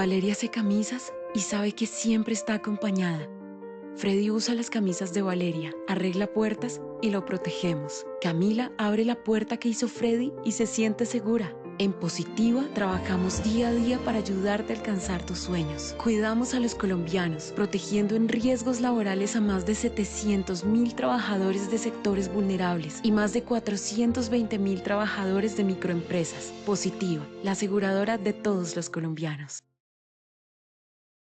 Valeria hace camisas y sabe que siempre está acompañada. Freddy usa las camisas de Valeria, arregla puertas y lo protegemos. Camila abre la puerta que hizo Freddy y se siente segura. En Positiva trabajamos día a día para ayudarte a alcanzar tus sueños. Cuidamos a los colombianos, protegiendo en riesgos laborales a más de 700.000 trabajadores de sectores vulnerables y más de 420.000 trabajadores de microempresas. Positiva, la aseguradora de todos los colombianos.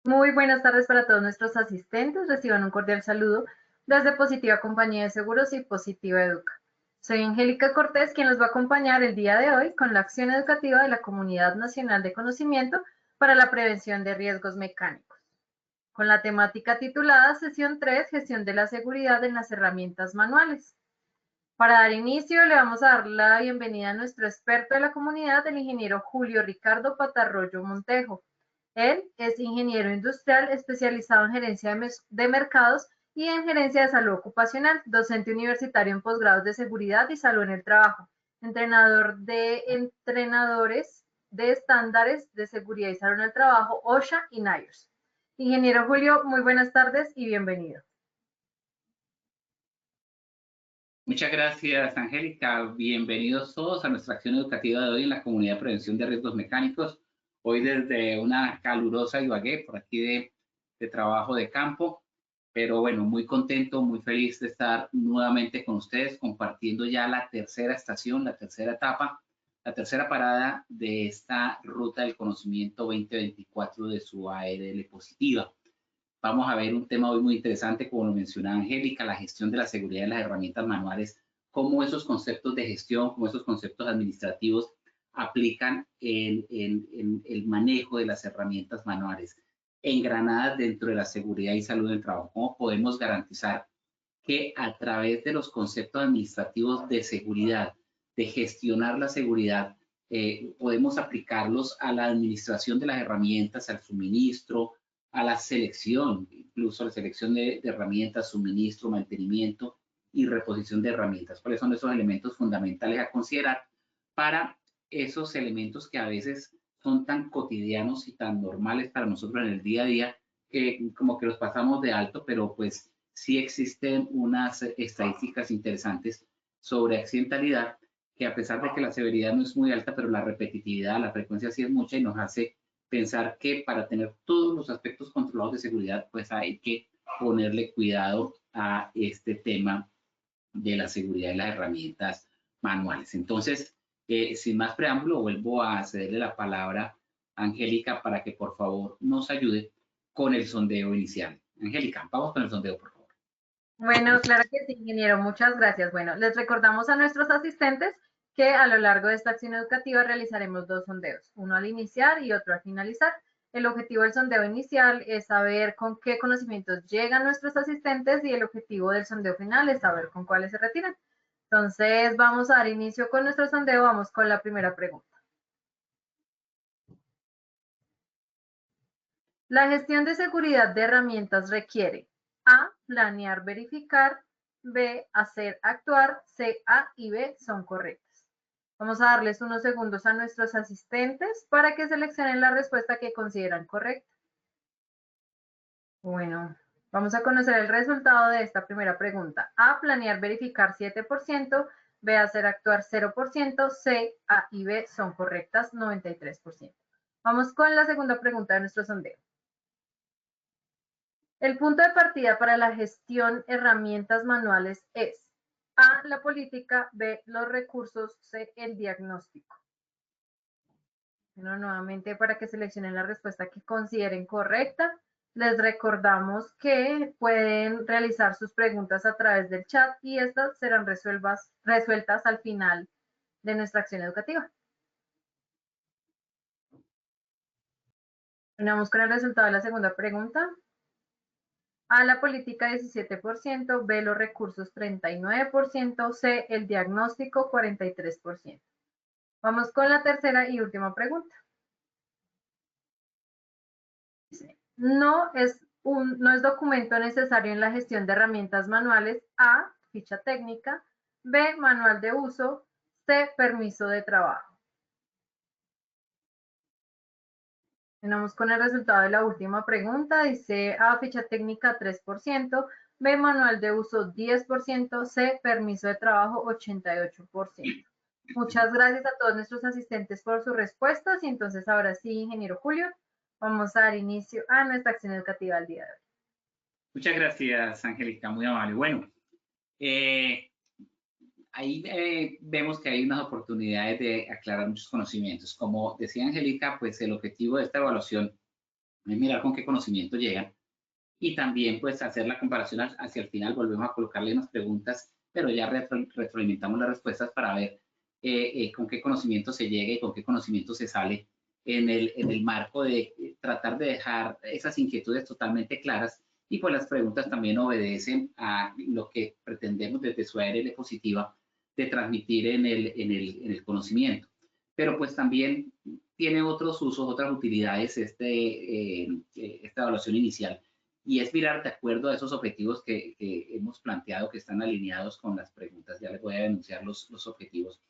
Muy buenas tardes para todos nuestros asistentes. Reciban un cordial saludo desde Positiva Compañía de Seguros y Positiva Educa. Soy Angélica Cortés, quien los va a acompañar el día de hoy con la acción educativa de la Comunidad Nacional de Conocimiento para la Prevención de Riesgos Mecánicos, con la temática titulada Sesión 3, Gestión de la Seguridad en las Herramientas Manuales. Para dar inicio, le vamos a dar la bienvenida a nuestro experto de la comunidad, el ingeniero Julio Ricardo Patarroyo Montejo. Él es ingeniero industrial especializado en gerencia de mercados y en gerencia de salud ocupacional, docente universitario en posgrados de seguridad y salud en el trabajo, entrenador de entrenadores de estándares de seguridad y salud en el trabajo, OSHA y NIOSH. Ingeniero Julio, muy buenas tardes y bienvenido. Muchas gracias, Angélica. Bienvenidos todos a nuestra acción educativa de hoy en la Comunidad de Prevención de Riesgos Mecánicos. Hoy desde una calurosa Ibagué, por aquí de trabajo de campo. Pero bueno, muy contento, muy feliz de estar nuevamente con ustedes compartiendo ya la tercera estación, la tercera etapa, la tercera parada de esta Ruta del Conocimiento 2024 de su ARL Positiva. Vamos a ver un tema hoy muy interesante, como lo mencionaba Angélica, la gestión de la seguridad en las herramientas manuales, cómo esos conceptos de gestión, cómo esos conceptos administrativos aplican en el manejo de las herramientas manuales, engranadas dentro de la seguridad y salud del trabajo. ¿Cómo podemos garantizar que a través de los conceptos administrativos de seguridad, de gestionar la seguridad, podemos aplicarlos a la administración de las herramientas, al suministro, a la selección, incluso la selección de herramientas, suministro, mantenimiento y reposición de herramientas? ¿Cuáles son esos elementos fundamentales a considerar para esos elementos que a veces son tan cotidianos y tan normales para nosotros en el día a día que como que los pasamos de alto, pero pues sí existen unas estadísticas interesantes sobre accidentalidad que, a pesar de que la severidad no es muy alta, pero la repetitividad, la frecuencia sí es mucha, y nos hace pensar que para tener todos los aspectos controlados de seguridad, pues hay que ponerle cuidado a este tema de la seguridad de las herramientas manuales. Entonces, sin más preámbulo, vuelvo a cederle la palabra a Angélica para que por favor nos ayude con el sondeo inicial. Angélica, vamos con el sondeo, por favor. Bueno, claro que sí, ingeniero, muchas gracias. Bueno, les recordamos a nuestros asistentes que a lo largo de esta acción educativa realizaremos dos sondeos, uno al iniciar y otro al finalizar. El objetivo del sondeo inicial es saber con qué conocimientos llegan nuestros asistentes y el objetivo del sondeo final es saber con cuáles se retiran. Entonces, vamos a dar inicio con nuestro sondeo. Vamos con la primera pregunta. La gestión de seguridad de herramientas requiere: A, planear, verificar; B, hacer, actuar; C, A y B son correctas. Vamos a darles unos segundos a nuestros asistentes para que seleccionen la respuesta que consideran correcta. Bueno, vamos a conocer el resultado de esta primera pregunta. A, planear, verificar 7%, B, hacer, actuar 0%, C, A y B son correctas 93%. Vamos con la segunda pregunta de nuestro sondeo. El punto de partida para la gestión herramientas manuales es: A, la política; B, los recursos; C, el diagnóstico. Bueno, nuevamente, para que seleccionen la respuesta que consideren correcta, les recordamos que pueden realizar sus preguntas a través del chat y estas serán resueltas al final de nuestra acción educativa. Vamos con el resultado de la segunda pregunta. A, la política 17%, B, los recursos 39%, C, el diagnóstico 43%. Vamos con la tercera y última pregunta. No es documento necesario en la gestión de herramientas manuales: A, ficha técnica; B, manual de uso; C, permiso de trabajo. Tenemos con el resultado de la última pregunta. Dice A, ficha técnica 3%, B, manual de uso 10%, C, permiso de trabajo 88%. Muchas gracias a todos nuestros asistentes por sus respuestas. Y entonces ahora sí, ingeniero Julio, vamos a dar inicio a nuestra acción educativa del día de hoy. Muchas gracias, Angélica, muy amable. Bueno, ahí vemos que hay unas oportunidades de aclarar muchos conocimientos. Como decía Angélica, pues el objetivo de esta evaluación es mirar con qué conocimiento llegan y también pues hacer la comparación hacia el final. Volvemos a colocarle unas preguntas, pero ya retroalimentamos las respuestas para ver con qué conocimiento se llega y con qué conocimiento se sale en el marco de tratar de dejar esas inquietudes totalmente claras. Y pues las preguntas también obedecen a lo que pretendemos desde su ARL positiva de transmitir en el conocimiento. Pero pues también tiene otros usos, otras utilidades esta evaluación inicial, y es mirar de acuerdo a esos objetivos que hemos planteado, que están alineados con las preguntas. Ya les voy a denunciar los objetivos.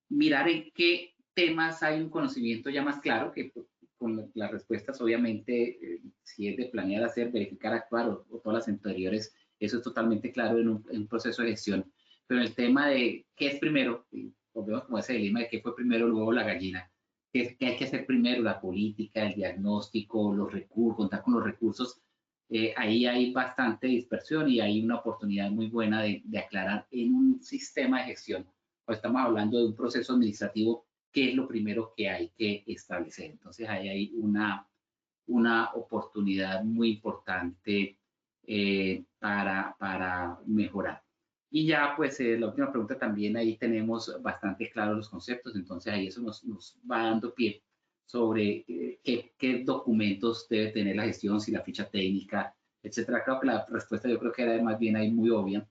Mirar en qué temas hay un conocimiento ya más claro, que con las respuestas obviamente, si es de planear, hacer, verificar, actuar o todas las anteriores, eso es totalmente claro en un proceso de gestión. Pero el tema de qué es primero, volvemos como ese dilema de qué fue primero, luego la gallina. ¿Qué hay que hacer primero? La política, el diagnóstico, los recursos, contar con los recursos. Ahí hay bastante dispersión y hay una oportunidad muy buena de aclarar en un sistema de gestión. O estamos hablando de un proceso administrativo, ¿qué es lo primero que hay que establecer? Entonces ahí hay una oportunidad muy importante para mejorar. Y ya, pues, la última pregunta también, ahí tenemos bastante claros los conceptos, entonces ahí eso nos va dando pie sobre qué documentos debe tener la gestión, si la ficha técnica, etcétera. Creo que la respuesta yo creo que era más bien ahí muy obvia,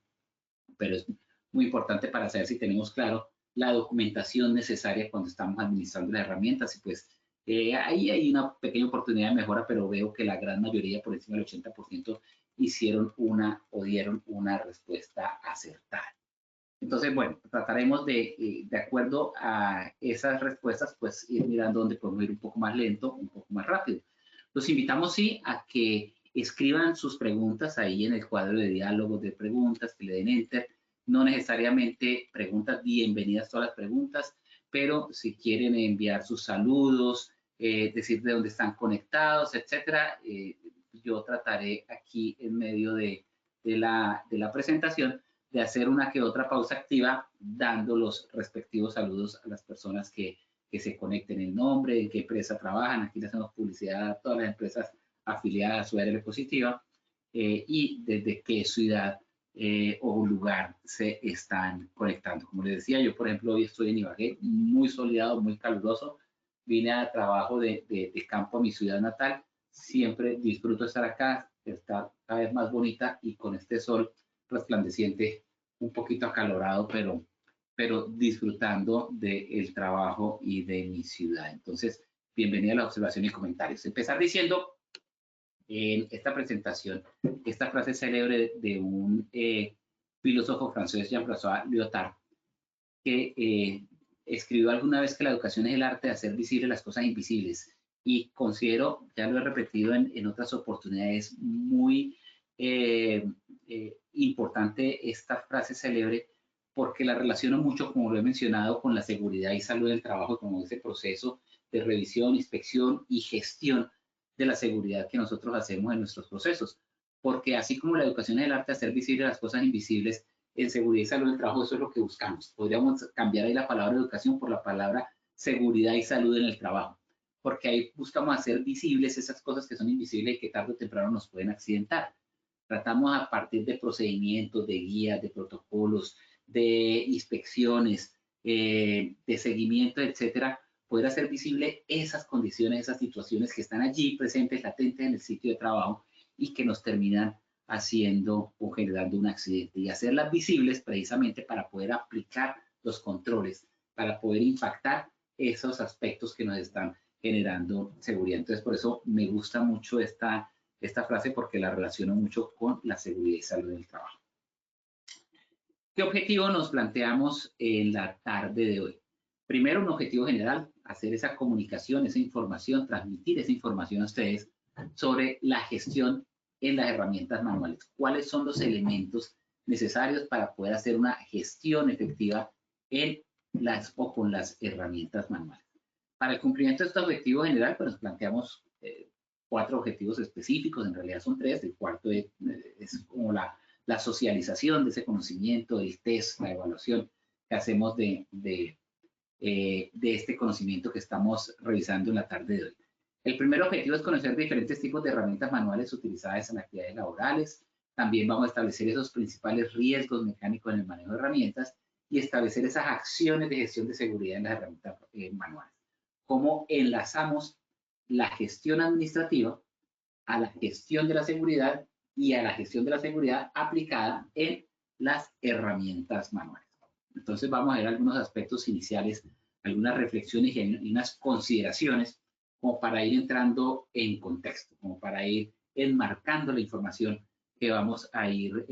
pero es muy importante para saber si tenemos claro la documentación necesaria cuando estamos administrando las herramientas. Y pues ahí hay una pequeña oportunidad de mejora, pero veo que la gran mayoría, por encima del 80%, hicieron o dieron una respuesta acertada. Entonces, bueno, trataremos de acuerdo a esas respuestas, pues ir mirando dónde podemos ir un poco más lento, un poco más rápido. Los invitamos, sí, a que escriban sus preguntas ahí en el cuadro de diálogos de preguntas, que le den enter. No necesariamente preguntas, bienvenidas todas las preguntas, pero si quieren enviar sus saludos, decir de dónde están conectados, etcétera, yo trataré aquí en medio de la presentación de hacer una que otra pausa activa, dando los respectivos saludos a las personas que se conecten, el nombre, en qué empresa trabajan. Aquí le hacemos publicidad a todas las empresas afiliadas a su ARL positiva y desde qué ciudad o lugar se están conectando. Como les decía, yo por ejemplo hoy estoy en Ibagué, muy soleado, muy caluroso. Vine a trabajo de campo a mi ciudad natal. Siempre disfruto estar acá, está cada vez más bonita y con este sol resplandeciente, un poquito acalorado, pero disfrutando del trabajo y de mi ciudad. Entonces, bienvenida a la observación y comentarios. Empezar diciendo en esta presentación esta frase célebre de un filósofo francés, Jean-François Lyotard, que escribió alguna vez que la educación es el arte de hacer visibles las cosas invisibles. Y considero, ya lo he repetido en otras oportunidades, muy importante esta frase célebre, porque la relaciono mucho, como lo he mencionado, con la seguridad y salud del trabajo, como ese proceso de revisión, inspección y gestión de la seguridad que nosotros hacemos en nuestros procesos. Porque así como la educación es el arte de hacer visibles las cosas invisibles, en seguridad y salud del trabajo eso es lo que buscamos. Podríamos cambiar ahí la palabra educación por la palabra seguridad y salud en el trabajo, porque ahí buscamos hacer visibles esas cosas que son invisibles y que tarde o temprano nos pueden accidentar. Tratamos a partir de procedimientos, de guías, de protocolos, de inspecciones, de seguimiento, etcétera, poder hacer visible esas condiciones, esas situaciones que están allí presentes, latentes en el sitio de trabajo y que nos terminan haciendo o generando un accidente, y hacerlas visibles precisamente para poder aplicar los controles, para poder impactar esos aspectos que nos están generando seguridad. Entonces, por eso me gusta mucho esta frase, porque la relaciono mucho con la seguridad y salud del trabajo. ¿Qué objetivo nos planteamos en la tarde de hoy? Primero, un objetivo general, hacer esa comunicación, esa información, transmitir esa información a ustedes sobre la gestión en las herramientas manuales. ¿Cuáles son los elementos necesarios para poder hacer una gestión efectiva en las o con las herramientas manuales? Para el cumplimiento de este objetivo general, pues nos planteamos 4 objetivos específicos, en realidad son 3, el cuarto es como la socialización de ese conocimiento, el test, la evaluación que hacemos de este conocimiento que estamos revisando en la tarde de hoy. El primer objetivo es conocer diferentes tipos de herramientas manuales utilizadas en actividades laborales. También vamos a establecer esos principales riesgos mecánicos en el manejo de herramientas y establecer esas acciones de gestión de seguridad en las herramientas manuales. Cómo enlazamos la gestión administrativa a la gestión de la seguridad y a la gestión de la seguridad aplicada en las herramientas manuales. Entonces vamos a ver algunos aspectos iniciales, algunas reflexiones y unas consideraciones como para ir entrando en contexto, como para ir enmarcando la información que vamos a ir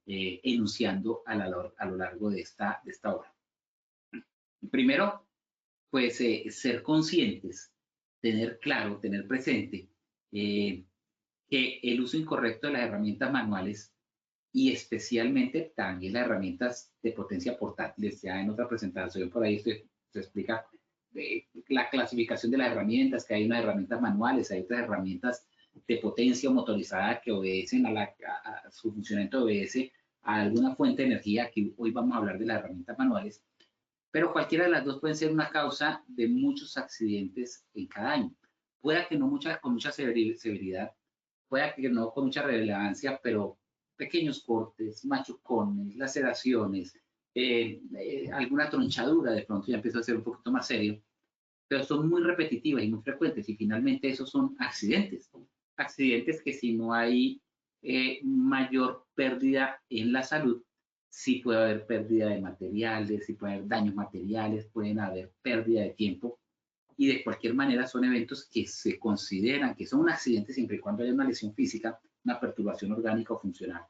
enunciando a lo largo de esta hora. Primero, pues ser conscientes, tener claro, tener presente que el uso incorrecto de las herramientas manuales y especialmente también las herramientas de potencia portátiles. Ya en otra presentación por ahí se explica la clasificación de las herramientas, que hay unas herramientas manuales, hay otras herramientas de potencia motorizada que obedecen a su funcionamiento, obedece a alguna fuente de energía, que hoy vamos a hablar de las herramientas manuales, pero cualquiera de las dos pueden ser una causa de muchos accidentes en cada año. Pueda que no con mucha severidad, pueda que no con mucha relevancia, pero pequeños cortes, machucones, laceraciones, alguna tronchadura de pronto ya empieza a ser un poquito más serio, pero son muy repetitivas y muy frecuentes y finalmente esos son accidentes. Accidentes que si no hay mayor pérdida en la salud, sí puede haber pérdida de materiales, sí puede haber daños materiales, pueden haber pérdida de tiempo y de cualquier manera son eventos que se consideran que son un accidente siempre y cuando haya una lesión física, una perturbación orgánica o funcional.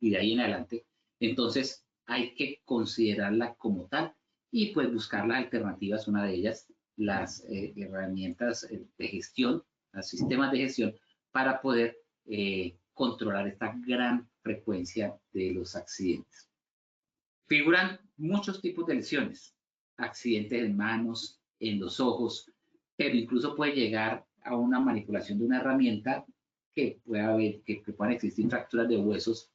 Y de ahí en adelante, entonces hay que considerarla como tal y pues buscar las alternativas, una de ellas, las herramientas de gestión, los sistemas de gestión para poder controlar esta gran frecuencia de los accidentes. Figuran muchos tipos de lesiones, accidentes en manos, en los ojos, pero incluso puede llegar a una manipulación de una herramienta que puedan existir fracturas de huesos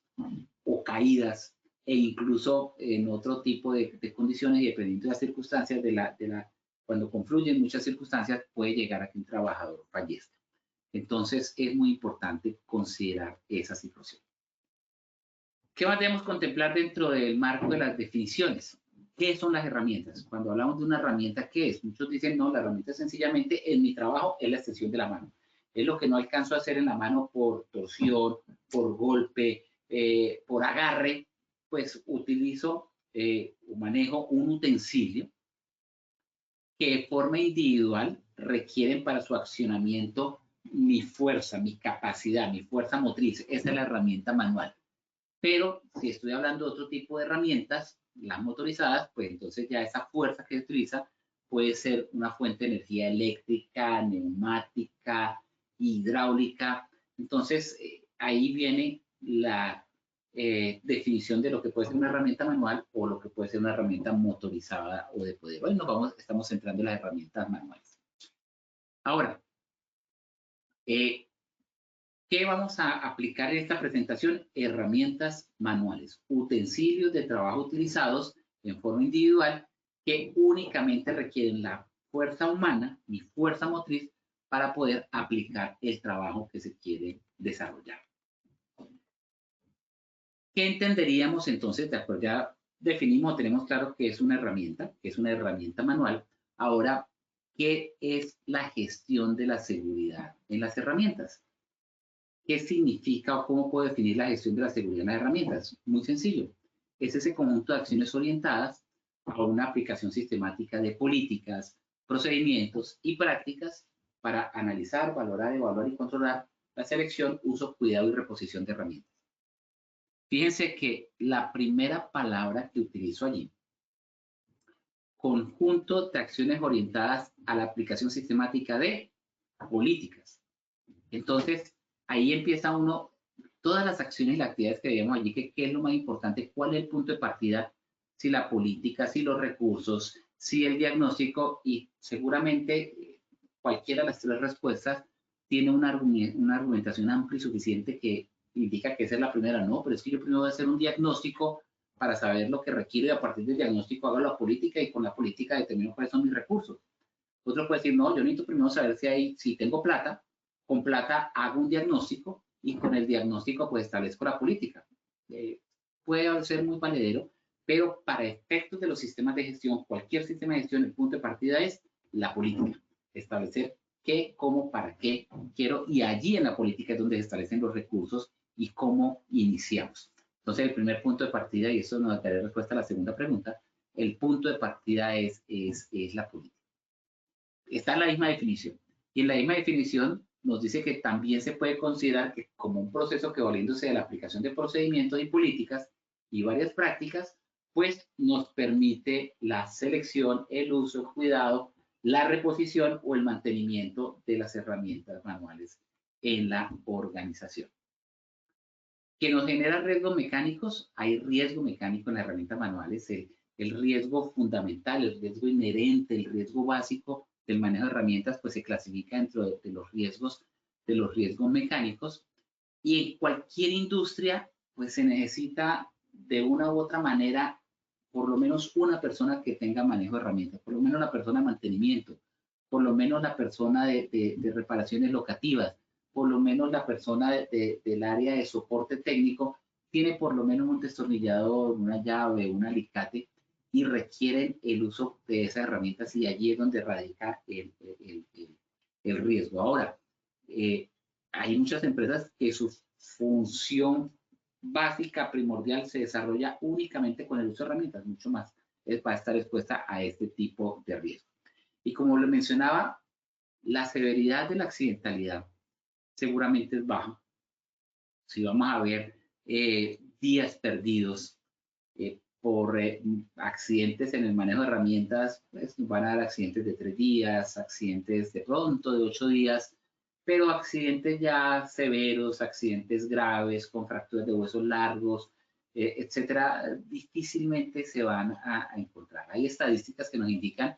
o caídas e incluso en otro tipo de condiciones y dependiendo de las circunstancias cuando confluyen muchas circunstancias puede llegar a que un trabajador fallezca. Entonces es muy importante considerar esa situación. ¿Qué más debemos contemplar dentro del marco de las definiciones? ¿Qué son las herramientas? Cuando hablamos de una herramienta, ¿qué es? Muchos dicen, no, la herramienta sencillamente en mi trabajo es la extensión de la mano. Es lo que no alcanzo a hacer en la mano por torsión, por golpe, por agarre, pues utilizo o manejo un utensilio que de forma individual requieren para su accionamiento mi fuerza, mi capacidad, mi fuerza motriz. Esa es la herramienta manual. Pero si estoy hablando de otro tipo de herramientas, las motorizadas, pues entonces ya esa fuerza que se utiliza puede ser una fuente de energía eléctrica, neumática, hidráulica. Entonces ahí viene la definición de lo que puede ser una herramienta manual o lo que puede ser una herramienta motorizada o de poder. Hoy estamos centrando en las herramientas manuales. Ahora, ¿qué vamos a aplicar en esta presentación? Herramientas manuales, utensilios de trabajo utilizados en forma individual que únicamente requieren la fuerza humana y fuerza motriz para poder aplicar el trabajo que se quiere desarrollar. ¿Qué entenderíamos entonces? De acuerdo, ya definimos, tenemos claro que es una herramienta manual. Ahora, ¿qué es la gestión de la seguridad en las herramientas? ¿Qué significa o cómo puedo definir la gestión de la seguridad en las herramientas? Muy sencillo. Es ese conjunto de acciones orientadas a una aplicación sistemática de políticas, procedimientos y prácticas para analizar, valorar, evaluar y controlar la selección, uso, cuidado y reposición de herramientas. Fíjense que la primera palabra que utilizo allí conjunto de acciones orientadas a la aplicación sistemática de políticas. Entonces, ahí empieza uno, todas las acciones y las actividades que vemos allí, que qué es lo más importante, cuál es el punto de partida, si la política, si los recursos, si el diagnóstico, y seguramente cualquiera de las tres respuestas tiene una argumentación amplia y suficiente que indica que esa es la primera. No, pero es que yo primero voy a hacer un diagnóstico para saber lo que requiere, y a partir del diagnóstico hago la política, y con la política determino cuáles son mis recursos. Otro puede decir, no, yo necesito primero saber si tengo plata, con plata hago un diagnóstico, y con el diagnóstico pues establezco la política. Puede ser muy valedero, pero para efectos de los sistemas de gestión, cualquier sistema de gestión, el punto de partida es la política. Establecer qué, cómo, para qué quiero, y allí en la política es donde se establecen los recursos y cómo iniciamos. Entonces, el primer punto de partida, y eso nos dará respuesta a la segunda pregunta, el punto de partida es la política. Está en la misma definición. Y en la misma definición nos dice que también se puede considerar que como un proceso que, valiéndose de la aplicación de procedimientos y políticas y varias prácticas, pues nos permite la selección, el uso, el cuidado, la reposición o el mantenimiento de las herramientas manuales en la organización. ¿Que nos genera riesgos mecánicos? Hay riesgo mecánico en las herramientas manuales. El riesgo fundamental, el riesgo inherente, el riesgo básico del manejo de herramientas, pues se clasifica dentro de los riesgos mecánicos. Y en cualquier industria, pues se necesita de una u otra manera por lo menos una persona que tenga manejo de herramientas, por lo menos la persona de mantenimiento, por lo menos la persona de reparaciones locativas, por lo menos la persona del área de soporte técnico tiene por lo menos un destornillador, una llave, un alicate, y requieren el uso de esas herramientas, y allí es donde radica el riesgo. Ahora, hay muchas empresas que su función básica, primordial, se desarrolla únicamente con el uso de herramientas, mucho más va a estar expuesta a este tipo de riesgo. Y como lo mencionaba, la severidad de la accidentalidad seguramente es baja. Si vamos a ver días perdidos por accidentes en el manejo de herramientas, pues van a dar accidentes de 3 días, accidentes de pronto de 8 días, pero accidentes ya severos, accidentes graves, con fracturas de huesos largos, etcétera, difícilmente se van a encontrar. Hay estadísticas que nos indican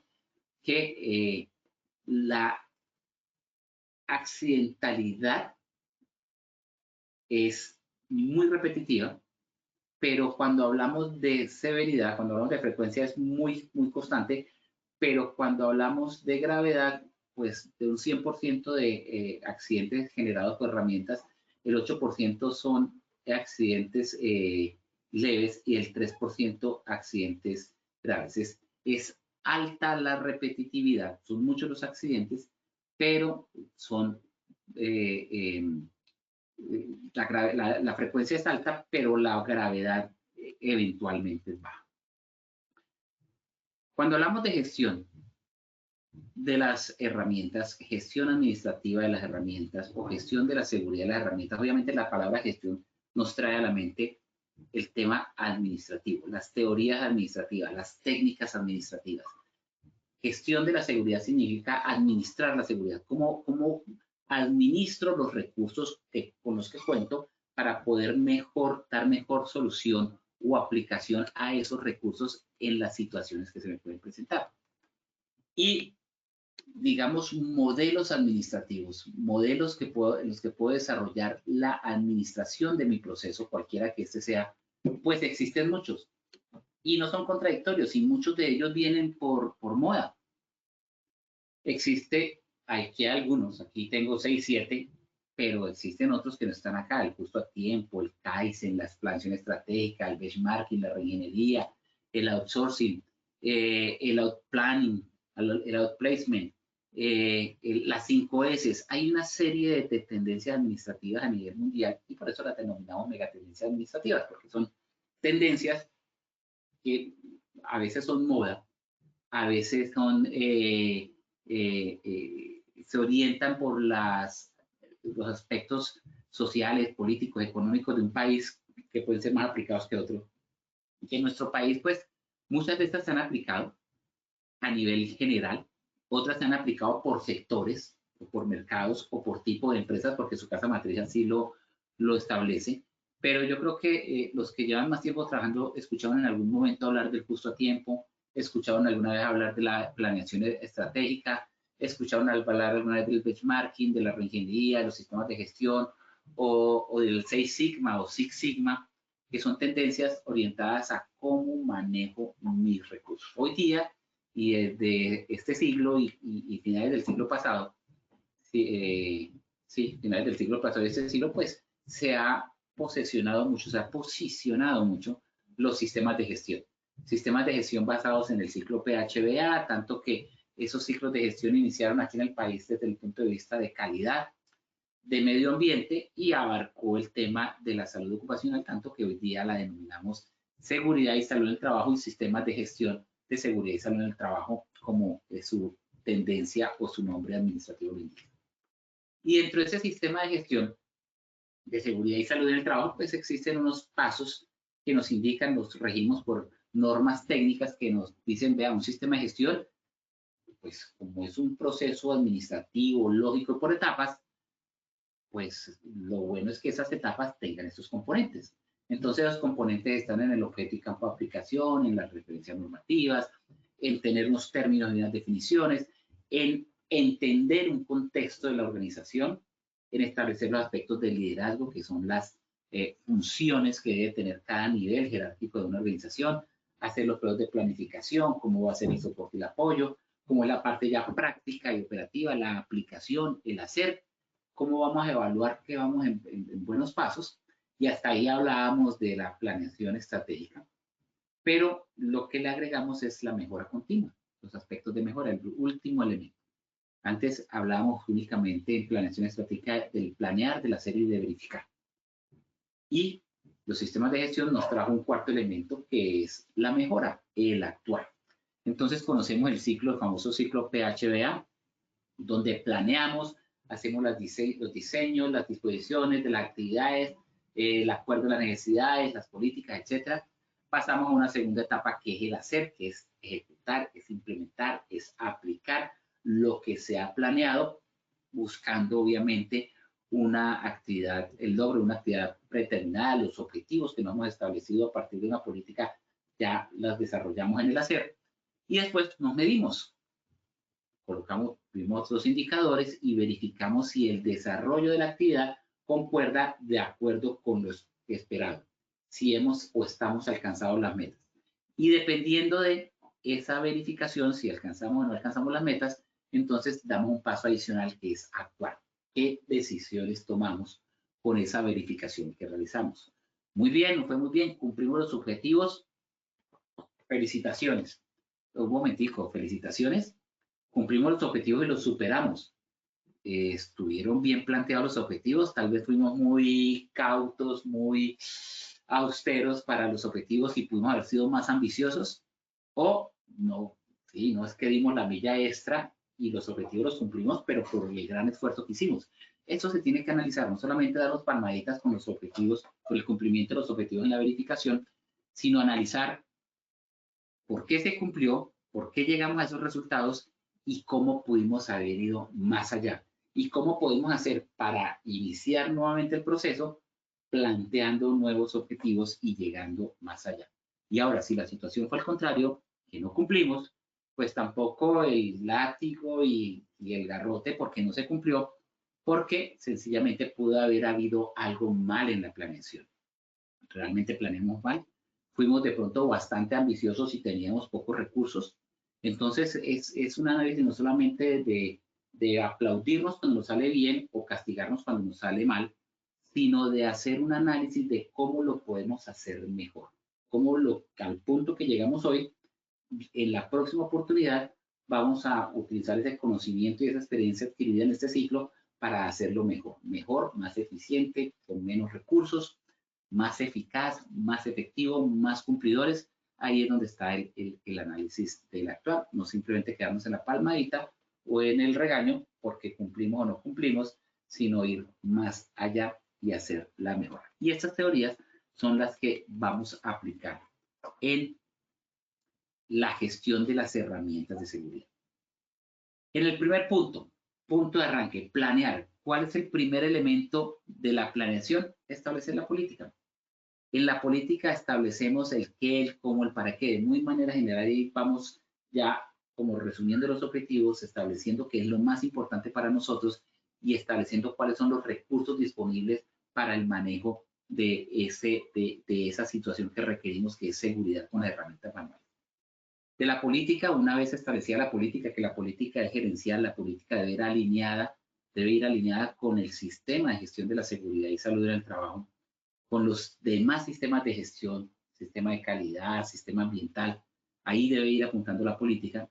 que la accidentalidad es muy repetitiva, pero cuando hablamos de severidad, cuando hablamos de frecuencia es muy constante, pero cuando hablamos de gravedad, pues de un 100% de accidentes generados por herramientas, el 8% son accidentes leves y el 3% accidentes graves. Es alta la repetitividad, son muchos los accidentes, pero son la frecuencia es alta, pero la gravedad eventualmente es baja. Cuando hablamos de gestión de las herramientas, gestión administrativa de las herramientas o gestión de la seguridad de las herramientas, obviamente la palabra gestión nos trae a la mente el tema administrativo, las teorías administrativas, las técnicas administrativas. Gestión de la seguridad significa administrar la seguridad. ¿Cómo administro los recursos con los que cuento para poder dar mejor solución o aplicación a esos recursos en las situaciones que se me pueden presentar? Y, digamos, modelos administrativos, modelos en los que puedo desarrollar la administración de mi proceso, cualquiera que este sea, pues existen muchos. Y no son contradictorios, y muchos de ellos vienen por moda. Aquí hay algunos, aquí tengo 6, 7, pero existen otros que no están acá: el justo a tiempo, el Kaizen, la expansión estratégica, el benchmarking, la reingeniería, el outsourcing, el outplanning, el outplacement, las 5 S. Hay una serie de tendencias administrativas a nivel mundial, y por eso las denominamos megatendencias administrativas, porque son tendencias que a veces son moda, a veces son se orientan por los aspectos sociales, políticos, económicos de un país, que pueden ser más aplicados que otro. Y en nuestro país, pues, muchas de estas se han aplicado, a nivel general, otras se han aplicado por sectores, o por mercados, o por tipo de empresas, porque su casa matriz así lo establece. Pero yo creo que los que llevan más tiempo trabajando escucharon en algún momento hablar del justo a tiempo, escucharon alguna vez hablar de la planeación estratégica, escucharon hablar alguna vez del benchmarking, de la reingeniería, de los sistemas de gestión, o del 6 Sigma o Six Sigma, que son tendencias orientadas a cómo manejo mis recursos. Hoy día, y desde este siglo y finales del siglo pasado, finales del siglo pasado y este siglo, pues se ha se ha posicionado mucho los sistemas de gestión. Sistemas de gestión basados en el ciclo PHBA, tanto que esos ciclos de gestión iniciaron aquí en el país desde el punto de vista de calidad, de medio ambiente, y abarcó el tema de la salud ocupacional, tanto que hoy día la denominamos seguridad y salud en el trabajo y sistemas de gestión de seguridad y salud en el trabajo, como su tendencia o su nombre administrativo lo indica. Y dentro de ese sistema de gestión de seguridad y salud en el trabajo, pues existen unos pasos que nos indican, nos regimos por normas técnicas que nos dicen, vea, un sistema de gestión, pues como es un proceso administrativo, lógico por etapas, pues lo bueno es que esas etapas tengan estos componentes. Entonces los componentes están en el objeto y campo de aplicación, en las referencias normativas, en tener unos términos y unas definiciones, en entender un contexto de la organización, en establecer los aspectos de liderazgo, que son las funciones que debe tener cada nivel jerárquico de una organización, hacer los planes de planificación, cómo va a ser el soporte y el apoyo, cómo es la parte ya práctica y operativa, la aplicación, el hacer, cómo vamos a evaluar que vamos en buenos pasos, y hasta ahí hablábamos de la planeación estratégica. Pero lo que le agregamos es la mejora continua, los aspectos de mejora, el último elemento. Antes hablábamos únicamente en planeación estratégica del planear, del hacer y de verificar. Y los sistemas de gestión nos trajo un cuarto elemento, que es la mejora, el actuar. Entonces conocemos el ciclo, el famoso ciclo PHBA, donde planeamos, hacemos los diseños, las disposiciones de las actividades, el acuerdo de las necesidades, las políticas, etcétera. Pasamos a una segunda etapa, que es el hacer, que es ejecutar, es implementar, es aplicar lo que se ha planeado, buscando obviamente una actividad, el logro de una actividad predeterminada, los objetivos que nos hemos establecido a partir de una política, ya las desarrollamos en el hacer, y después nos medimos. Vimos los indicadores y verificamos si el desarrollo de la actividad concuerda de acuerdo con lo esperado, si hemos o estamos alcanzando las metas. Y dependiendo de esa verificación, si alcanzamos o no alcanzamos las metas, entonces damos un paso adicional, que es actuar. ¿Qué decisiones tomamos con esa verificación que realizamos? Muy bien, nos fue muy bien, cumplimos los objetivos. Felicitaciones. Un momentico, felicitaciones. Cumplimos los objetivos y los superamos. Estuvieron bien planteados los objetivos, tal vez fuimos muy cautos, muy austeros para los objetivos y pudimos haber sido más ambiciosos, o no, sí, no es que dimos la milla extra y los objetivos los cumplimos, pero por el gran esfuerzo que hicimos. Eso se tiene que analizar, no solamente darnos palmaditas con los objetivos, con el cumplimiento de los objetivos en la verificación, sino analizar por qué se cumplió, por qué llegamos a esos resultados y cómo pudimos haber ido más allá. Y cómo podemos hacer para iniciar nuevamente el proceso, planteando nuevos objetivos y llegando más allá. Y ahora, si la situación fue al contrario, que no cumplimos, pues tampoco el látigo y el garrote, porque no se cumplió, porque sencillamente pudo haber habido algo mal en la planeación. Realmente planeamos mal, fuimos de pronto bastante ambiciosos y teníamos pocos recursos. Entonces es un análisis no solamente de aplaudirnos cuando nos sale bien o castigarnos cuando nos sale mal, sino de hacer un análisis de cómo lo podemos hacer mejor. Al punto que llegamos hoy, en la próxima oportunidad vamos a utilizar ese conocimiento y esa experiencia adquirida en este ciclo para hacerlo mejor. Mejor, más eficiente, con menos recursos, más eficaz, más efectivo, más cumplidores. Ahí es donde está el análisis del actual, no simplemente quedarnos en la palmadita o en el regaño porque cumplimos o no cumplimos, sino ir más allá y hacer la mejora. Y estas teorías son las que vamos a aplicar en la gestión de las herramientas de seguridad. En el primer punto de arranque, planear. ¿Cuál es el primer elemento de la planeación? Establecer la política. En la política establecemos el qué, el cómo, el para qué. De muy manera general y vamos ya como resumiendo los objetivos, estableciendo qué es lo más importante para nosotros y estableciendo cuáles son los recursos disponibles para el manejo de esa situación que requerimos, que es seguridad con las herramientas manuales. De la política, una vez establecida la política, que la política es gerencial, la política debe ir alineada con el sistema de gestión de la seguridad y salud en el trabajo, con los demás sistemas de gestión, sistema de calidad, sistema ambiental. Ahí debe ir apuntando la política.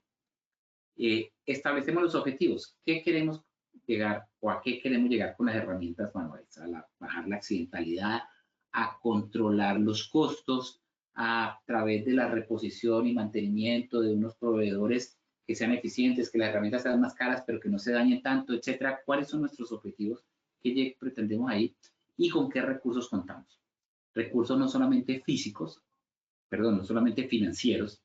Establecemos los objetivos. ¿Qué queremos llegar o a qué queremos llegar con las herramientas manuales? A bajar la accidentalidad, a controlar los costos, a través de la reposición y mantenimiento de unos proveedores que sean eficientes, que las herramientas sean más caras, pero que no se dañen tanto, etcétera. ¿Cuáles son nuestros objetivos? ¿Qué pretendemos ahí? ¿Y con qué recursos contamos? Recursos no solamente físicos, no solamente financieros,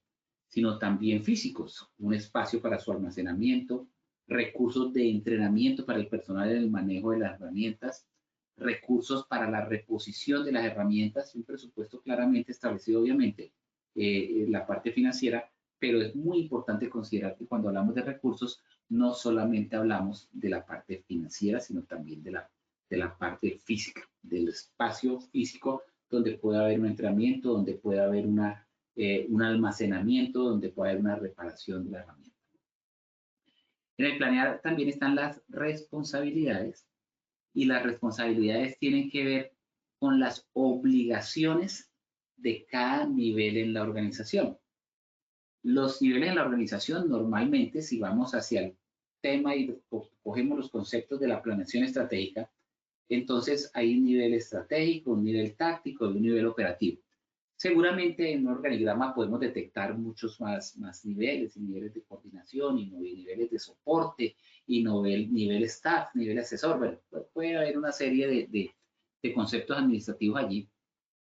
sino también físicos. Un espacio para su almacenamiento, recursos de entrenamiento para el personal en el manejo de las herramientas, recursos para la reposición de las herramientas, un presupuesto claramente establecido, obviamente, la parte financiera, pero es muy importante considerar que cuando hablamos de recursos, no solamente hablamos de la parte financiera, sino también de la parte física, del espacio físico donde puede haber un entrenamiento, donde puede haber un almacenamiento, donde puede haber una reparación de la herramienta. En el planear también están las responsabilidades, y las responsabilidades tienen que ver con las obligaciones de cada nivel en la organización. Los niveles en la organización normalmente, si vamos hacia el tema y cogemos los conceptos de la planeación estratégica, entonces hay un nivel estratégico, un nivel táctico y un nivel operativo. Seguramente en un organigrama podemos detectar muchos más niveles, y niveles de coordinación, y niveles de soporte, y nivel staff, nivel asesor. Bueno, puede haber una serie de conceptos administrativos allí,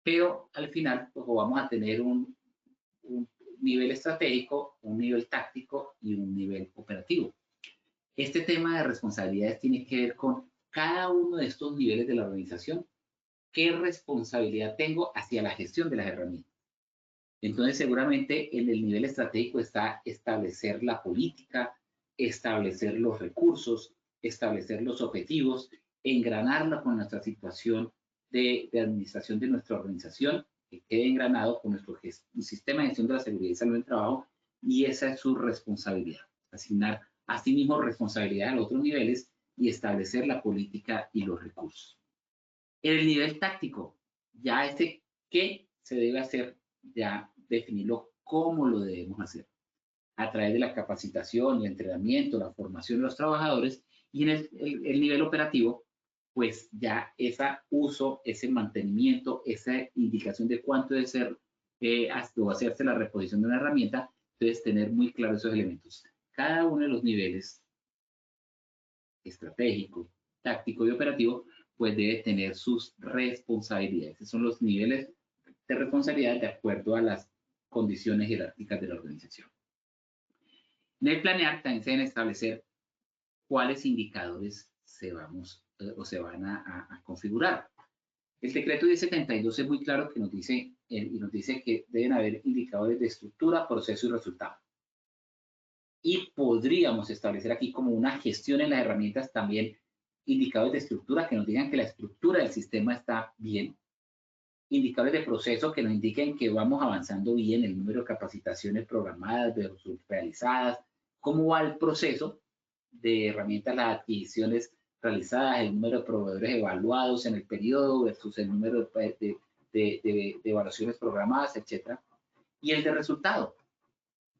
pero al final pues, vamos a tener un nivel estratégico, un nivel táctico y un nivel operativo. Este tema de responsabilidades tiene que ver con cada uno de estos niveles de la organización. ¿Qué responsabilidad tengo hacia la gestión de las herramientas? Entonces, seguramente en el nivel estratégico está establecer la política, establecer los recursos, establecer los objetivos, engranarla con nuestra situación de administración de nuestra organización, que quede engranado con nuestro sistema de gestión de la seguridad y salud en el trabajo, y esa es su responsabilidad. Asignar asimismo responsabilidad a los otros niveles y establecer la política y los recursos. En el nivel táctico, ya qué se debe hacer, ya definirlo cómo lo debemos hacer, a través de la capacitación, el entrenamiento, la formación de los trabajadores, y en el nivel operativo, pues ya ese uso, ese mantenimiento, esa indicación de cuánto debe ser o hacerse la reposición de una herramienta, entonces tener muy claros esos elementos. Cada uno de los niveles, estratégico, táctico y operativo, pues debe tener sus responsabilidades. Esos son los niveles de responsabilidad de acuerdo a las condiciones jerárquicas de la organización. En el planear también se deben establecer cuáles indicadores se van a configurar. El decreto 1072 es muy claro que nos dice que deben haber indicadores de estructura, proceso y resultado. Y podríamos establecer aquí como una gestión en las herramientas también indicadores de estructura que nos digan que la estructura del sistema está bien, indicadores de proceso que nos indiquen que vamos avanzando bien, el número de capacitaciones programadas, realizadas, cómo va el proceso de herramientas, las adquisiciones realizadas, el número de proveedores evaluados en el periodo versus el número de evaluaciones programadas, etc. Y el de resultado,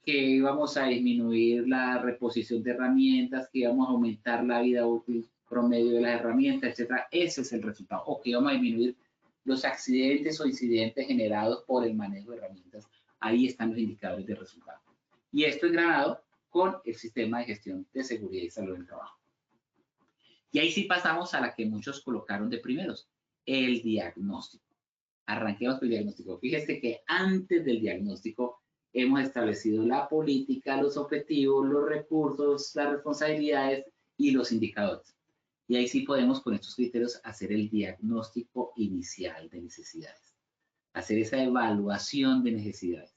que íbamos a disminuir la reposición de herramientas, que íbamos a aumentar la vida útil promedio de las herramientas, etcétera. Ese es el resultado. O que íbamos a disminuir los accidentes o incidentes generados por el manejo de herramientas. Ahí están los indicadores de resultado. Y esto es granado con el sistema de gestión de seguridad y salud del trabajo. Y ahí sí pasamos a la que muchos colocaron de primeros, el diagnóstico. Arranquemos con el diagnóstico. Fíjese que antes del diagnóstico hemos establecido la política, los objetivos, los recursos, las responsabilidades y los indicadores. Y ahí sí podemos con estos criterios hacer el diagnóstico inicial de necesidades, hacer esa evaluación de necesidades.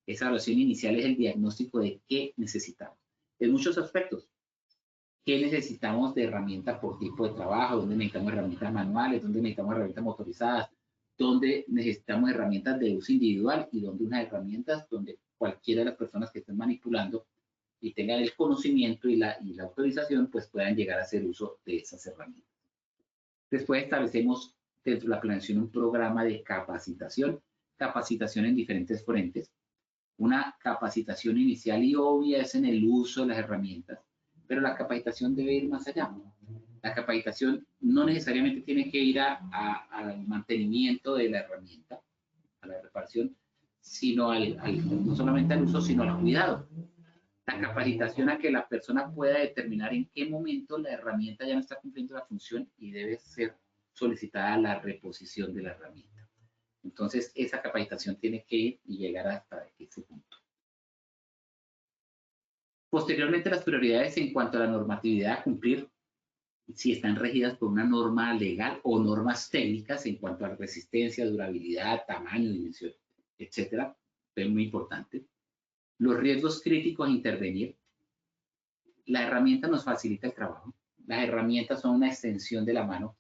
Esa evaluación inicial es el diagnóstico de qué necesitamos, en muchos aspectos. ¿Qué necesitamos de herramienta por tipo de trabajo? ¿Dónde necesitamos herramientas manuales? ¿Dónde necesitamos herramientas motorizadas? ¿Dónde necesitamos herramientas de uso individual? Y dónde unas herramientas donde cualquiera de las personas que estén manipulando y tengan el conocimiento y la autorización, pues puedan llegar a hacer uso de esas herramientas. Después establecemos dentro de la planeación un programa de capacitación en diferentes frentes. Una capacitación inicial y obvia es en el uso de las herramientas, pero la capacitación debe ir más allá. La capacitación no necesariamente tiene que ir al mantenimiento de la herramienta, a la reparación, sino no solamente al uso, sino al cuidado. La capacitación a que la persona pueda determinar en qué momento la herramienta ya no está cumpliendo la función y debe ser solicitada la reposición de la herramienta. Entonces, esa capacitación tiene que ir y llegar hasta ese punto. Posteriormente, las prioridades en cuanto a la normatividad a cumplir, si están regidas por una norma legal o normas técnicas en cuanto a resistencia, durabilidad, tamaño, dimensión, etcétera, es muy importante. Los riesgos críticos a intervenir. La herramienta nos facilita el trabajo. Las herramientas son una extensión de la mano,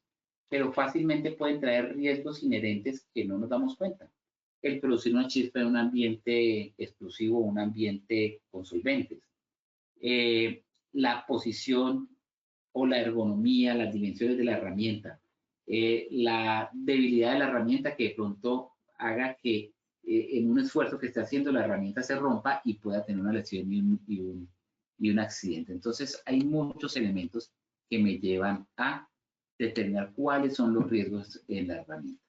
pero fácilmente pueden traer riesgos inherentes que no nos damos cuenta. El producir una chispa en un ambiente explosivo o un ambiente con solventes. La posición o la ergonomía, las dimensiones de la herramienta, la debilidad de la herramienta que de pronto haga que en un esfuerzo que esté haciendo la herramienta se rompa y pueda tener una lesión y un accidente. Entonces hay muchos elementos que me llevan a determinar cuáles son los riesgos en la herramienta.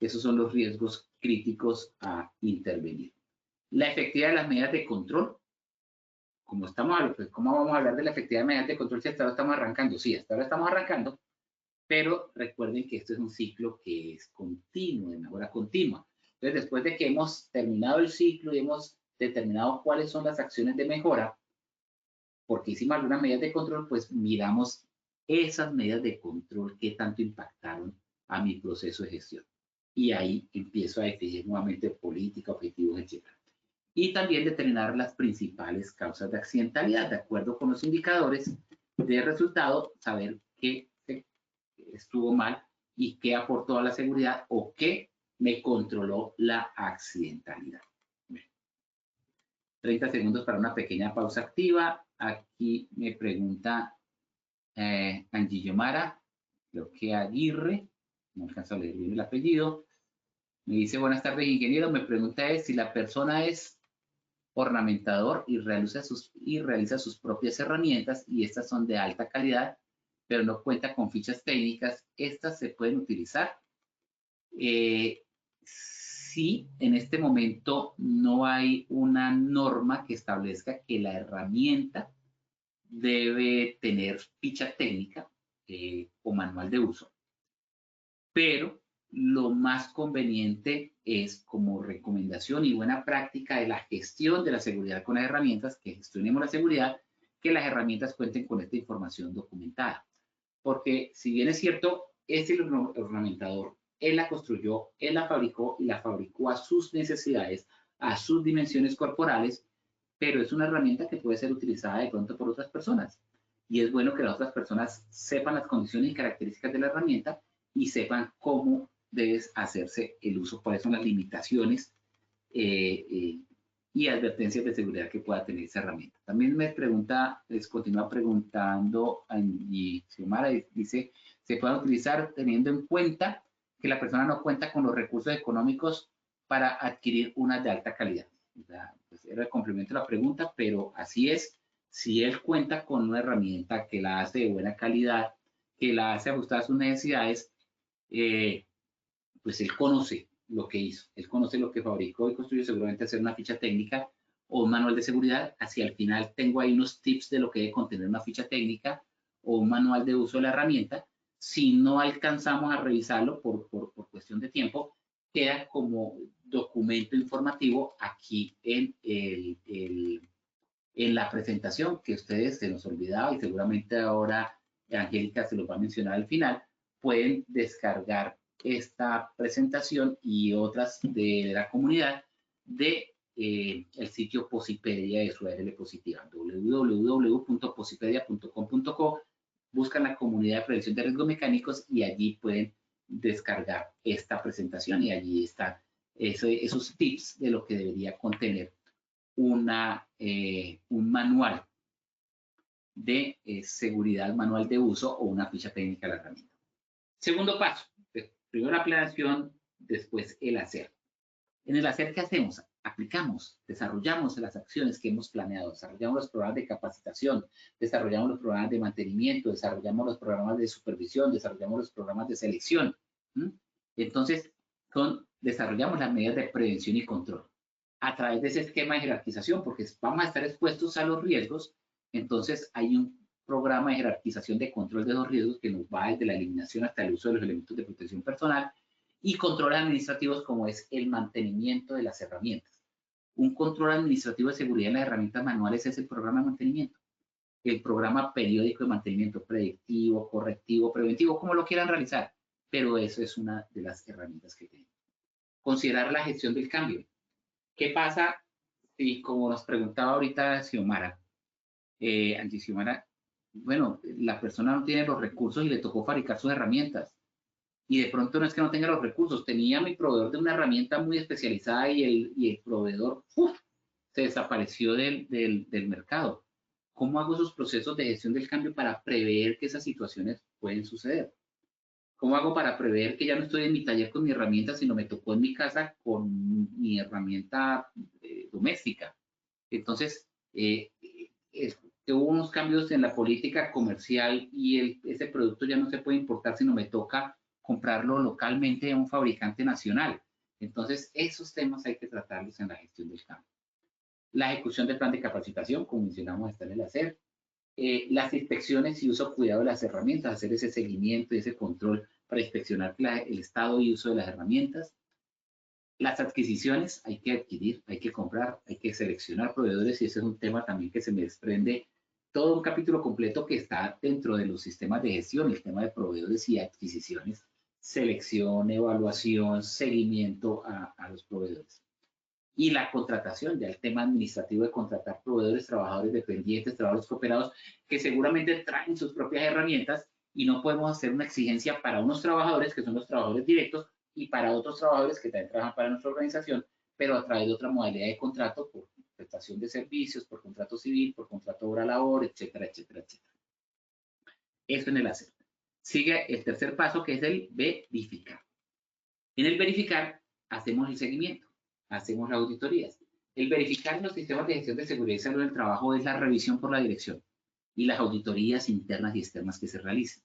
Esos son los riesgos críticos a intervenir. La efectividad de las medidas de control. ¿Cómo vamos a hablar de la efectividad de medidas de control si hasta ahora estamos arrancando? Sí, hasta ahora estamos arrancando, pero recuerden que esto es un ciclo que es continuo, de mejora continua. Entonces, después de que hemos terminado el ciclo y hemos determinado cuáles son las acciones de mejora, porque hicimos algunas medidas de control, pues miramos esas medidas de control que tanto impactaron a mi proceso de gestión. Y ahí empiezo a definir nuevamente política, objetivos, etc. Y también determinar las principales causas de accidentalidad, de acuerdo con los indicadores de resultado, saber qué estuvo mal y qué aportó a la seguridad o qué me controló la accidentalidad. 30 segundos para una pequeña pausa activa. Aquí me pregunta Angie Yomara, creo que Aguirre, no alcanzo a leer bien el apellido. Me dice, buenas tardes, ingeniero. Me pregunta si la persona es ornamentador y realiza sus propias herramientas y estas son de alta calidad, pero no cuenta con fichas técnicas. ¿Estas se pueden utilizar? Sí, en este momento no hay una norma que establezca que la herramienta debe tener ficha técnica o manual de uso, pero lo más conveniente es, como recomendación y buena práctica de la gestión de la seguridad con las herramientas, que gestionemos la seguridad, que las herramientas cuenten con esta información documentada. Porque si bien es cierto, es el ornamentador, él la construyó, él la fabricó y la fabricó a sus necesidades, a sus dimensiones corporales, pero es una herramienta que puede ser utilizada de pronto por otras personas. Y es bueno que las otras personas sepan las condiciones y características de la herramienta y sepan cómo debe hacerse el uso, cuáles son las limitaciones y advertencias de seguridad que pueda tener esa herramienta. También les continúa preguntando y Xiomara dice, ¿se puede utilizar teniendo en cuenta que la persona no cuenta con los recursos económicos para adquirir una de alta calidad? Pues era el complemento de la pregunta, pero así es. Si él cuenta con una herramienta que la hace de buena calidad, que la hace ajustada a sus necesidades, pues él conoce lo que hizo, él conoce lo que fabricó y construyó, seguramente hacer una ficha técnica o un manual de seguridad. Hacia el final tengo ahí unos tips de lo que debe contener una ficha técnica o un manual de uso de la herramienta. Si no alcanzamos a revisarlo por cuestión de tiempo, queda como documento informativo aquí en la presentación que ustedes se nos olvidaba y seguramente ahora Angélica se lo va a mencionar al final. Pueden descargar esta presentación y otras de la comunidad de el sitio Posipedia de su URL positiva, www.posipedia.com.co. Buscan la comunidad de prevención de riesgos mecánicos y allí pueden descargar esta presentación y allí están esos tips de lo que debería contener un manual de seguridad, manual de uso o una ficha técnica de la herramienta. Segundo paso, primero la planeación, después el hacer. En el hacer, ¿qué hacemos? Aplicamos, desarrollamos las acciones que hemos planeado, desarrollamos los programas de capacitación, desarrollamos los programas de mantenimiento, desarrollamos los programas de supervisión, desarrollamos los programas de selección. Entonces, desarrollamos las medidas de prevención y control a través de ese esquema de jerarquización, porque vamos a estar expuestos a los riesgos. Entonces, hay un programa de jerarquización de control de los riesgos que nos va desde la eliminación hasta el uso de los elementos de protección personal y controles administrativos como es el mantenimiento de las herramientas. Un control administrativo de seguridad en las herramientas manuales es el programa de mantenimiento, el programa periódico de mantenimiento predictivo, correctivo, preventivo, como lo quieran realizar, pero eso es una de las herramientas que tenemos. Considerar la gestión del cambio. ¿Qué pasa si, como nos preguntaba ahorita Xiomara, Angie Xiomara, bueno, la persona no tiene los recursos y le tocó fabricar sus herramientas? Y de pronto no es que no tenga los recursos, tenía mi proveedor de una herramienta muy especializada y el proveedor se desapareció del mercado. ¿Cómo hago esos procesos de gestión del cambio para prever que esas situaciones pueden suceder? ¿Cómo hago para prever que ya no estoy en mi taller con mi herramienta, sino me tocó en mi casa con mi herramienta doméstica? Entonces, hubo unos cambios en la política comercial y ese producto ya no se puede importar, sino me toca comprarlo localmente de un fabricante nacional. Entonces, esos temas hay que tratarlos en la gestión del cambio. La ejecución del plan de capacitación, como mencionamos, está en el hacer. Las inspecciones y uso cuidado de las herramientas, hacer ese seguimiento y ese control para inspeccionar el estado y uso de las herramientas. Las adquisiciones, hay que adquirir, hay que comprar, hay que seleccionar proveedores y ese es un tema también que se me desprende todo un capítulo completo que está dentro de los sistemas de gestión, el tema de proveedores y adquisiciones, selección, evaluación, seguimiento a los proveedores. Y la contratación, ya el tema administrativo de contratar proveedores, trabajadores dependientes, trabajadores cooperados, que seguramente traen sus propias herramientas y no podemos hacer una exigencia para unos trabajadores que son los trabajadores directos y para otros trabajadores que también trabajan para nuestra organización, pero a través de otra modalidad de contrato por prestación de servicios, por contrato civil, por contrato obra-labor, etcétera, etcétera, etcétera. Eso en el hacer. Sigue el tercer paso, que es el verificar. En el verificar hacemos el seguimiento, hacemos las auditorías. El verificar en los sistemas de gestión de seguridad y salud del trabajo es la revisión por la dirección y las auditorías internas y externas que se realicen.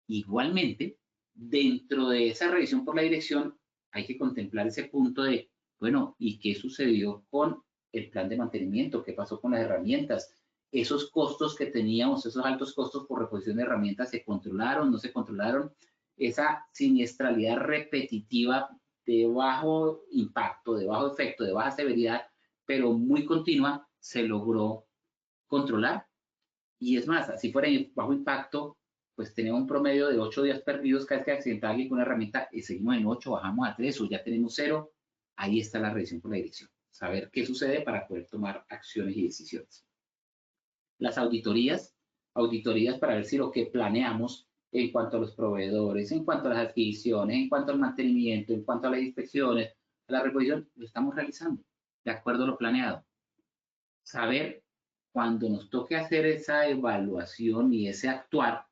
Igualmente, dentro de esa revisión por la dirección hay que contemplar ese punto de, bueno, ¿y qué sucedió con el plan de mantenimiento? ¿Qué pasó con las herramientas? Esos costos que teníamos, esos altos costos por reposición de herramientas, ¿se controlaron? ¿No se controlaron? Esa siniestralidad repetitiva de bajo impacto, de bajo efecto, de baja severidad, pero muy continua, se logró controlar. Y es más, si fuera bajo impacto, pues tenemos un promedio de 8 días perdidos cada vez que accidenta alguien con una herramienta y seguimos en 8, bajamos a 3 o ya tenemos 0. Ahí está la revisión por la dirección. Saber qué sucede para poder tomar acciones y decisiones. Las auditorías para ver si lo que planeamos en cuanto a los proveedores, en cuanto a las adquisiciones, en cuanto al mantenimiento, en cuanto a las inspecciones, a la reposición, lo estamos realizando de acuerdo a lo planeado. Saber cuando nos toque hacer esa evaluación y ese actuar,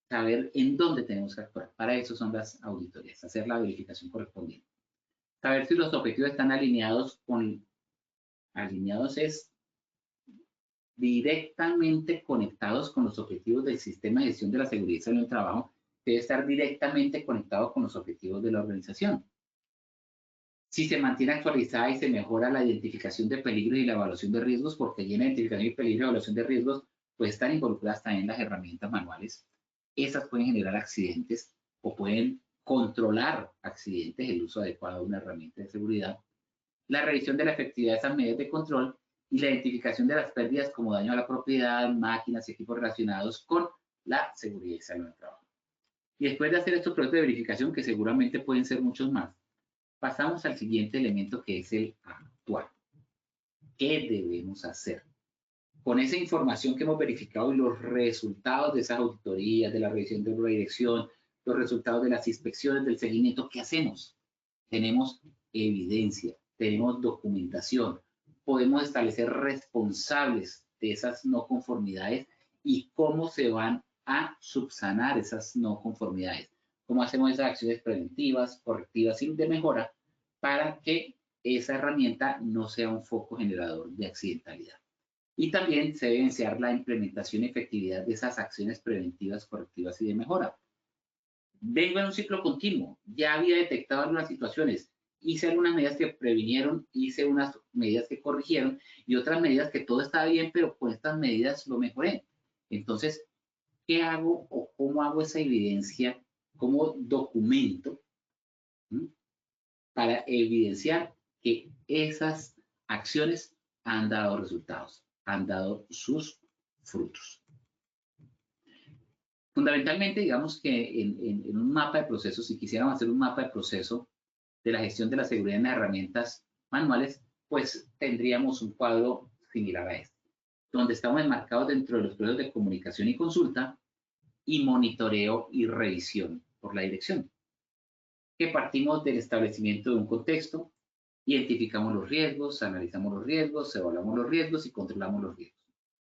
saber en dónde tenemos que actuar. Para eso son las auditorías, hacer la verificación correspondiente. Saber si los objetivos están alineados es directamente conectados con los objetivos del sistema de gestión de la seguridad y salud en el trabajo, debe estar directamente conectado con los objetivos de la organización. Si se mantiene actualizada y se mejora la identificación de peligros y la evaluación de riesgos, porque allí en la identificación de peligros y evaluación de riesgos, pues están involucradas también las herramientas manuales. Esas pueden generar accidentes o pueden controlar accidentes, el uso adecuado de una herramienta de seguridad, la revisión de la efectividad de esas medidas de control y la identificación de las pérdidas como daño a la propiedad, máquinas y equipos relacionados con la seguridad y salud del trabajo. Y después de hacer estos procesos de verificación, que seguramente pueden ser muchos más, pasamos al siguiente elemento, que es el actuar. ¿Qué debemos hacer? Con esa información que hemos verificado y los resultados de esas auditorías, de la revisión de la dirección, los resultados de las inspecciones, del seguimiento, ¿qué hacemos? Tenemos evidencia, tenemos documentación, podemos establecer responsables de esas no conformidades y cómo se van a subsanar esas no conformidades. Cómo hacemos esas acciones preventivas, correctivas y de mejora para que esa herramienta no sea un foco generador de accidentalidad. Y también se debe iniciar la implementación y efectividad de esas acciones preventivas, correctivas y de mejora. Vengo en un ciclo continuo, ya había detectado algunas situaciones, hice algunas medidas que previnieron, hice unas medidas que corrigieron y otras medidas que todo estaba bien, pero con estas medidas lo mejoré. Entonces, ¿qué hago o cómo hago esa evidencia? ¿Cómo documento? Para evidenciar que esas acciones han dado resultados, han dado sus frutos. Fundamentalmente, digamos que en un mapa de procesos, si quisiéramos hacer un mapa de proceso de la gestión de la seguridad en las herramientas manuales, pues tendríamos un cuadro similar a este, donde estamos enmarcados dentro de los procesos de comunicación y consulta y monitoreo y revisión por la dirección, que partimos del establecimiento de un contexto, identificamos los riesgos, analizamos los riesgos, evaluamos los riesgos y controlamos los riesgos.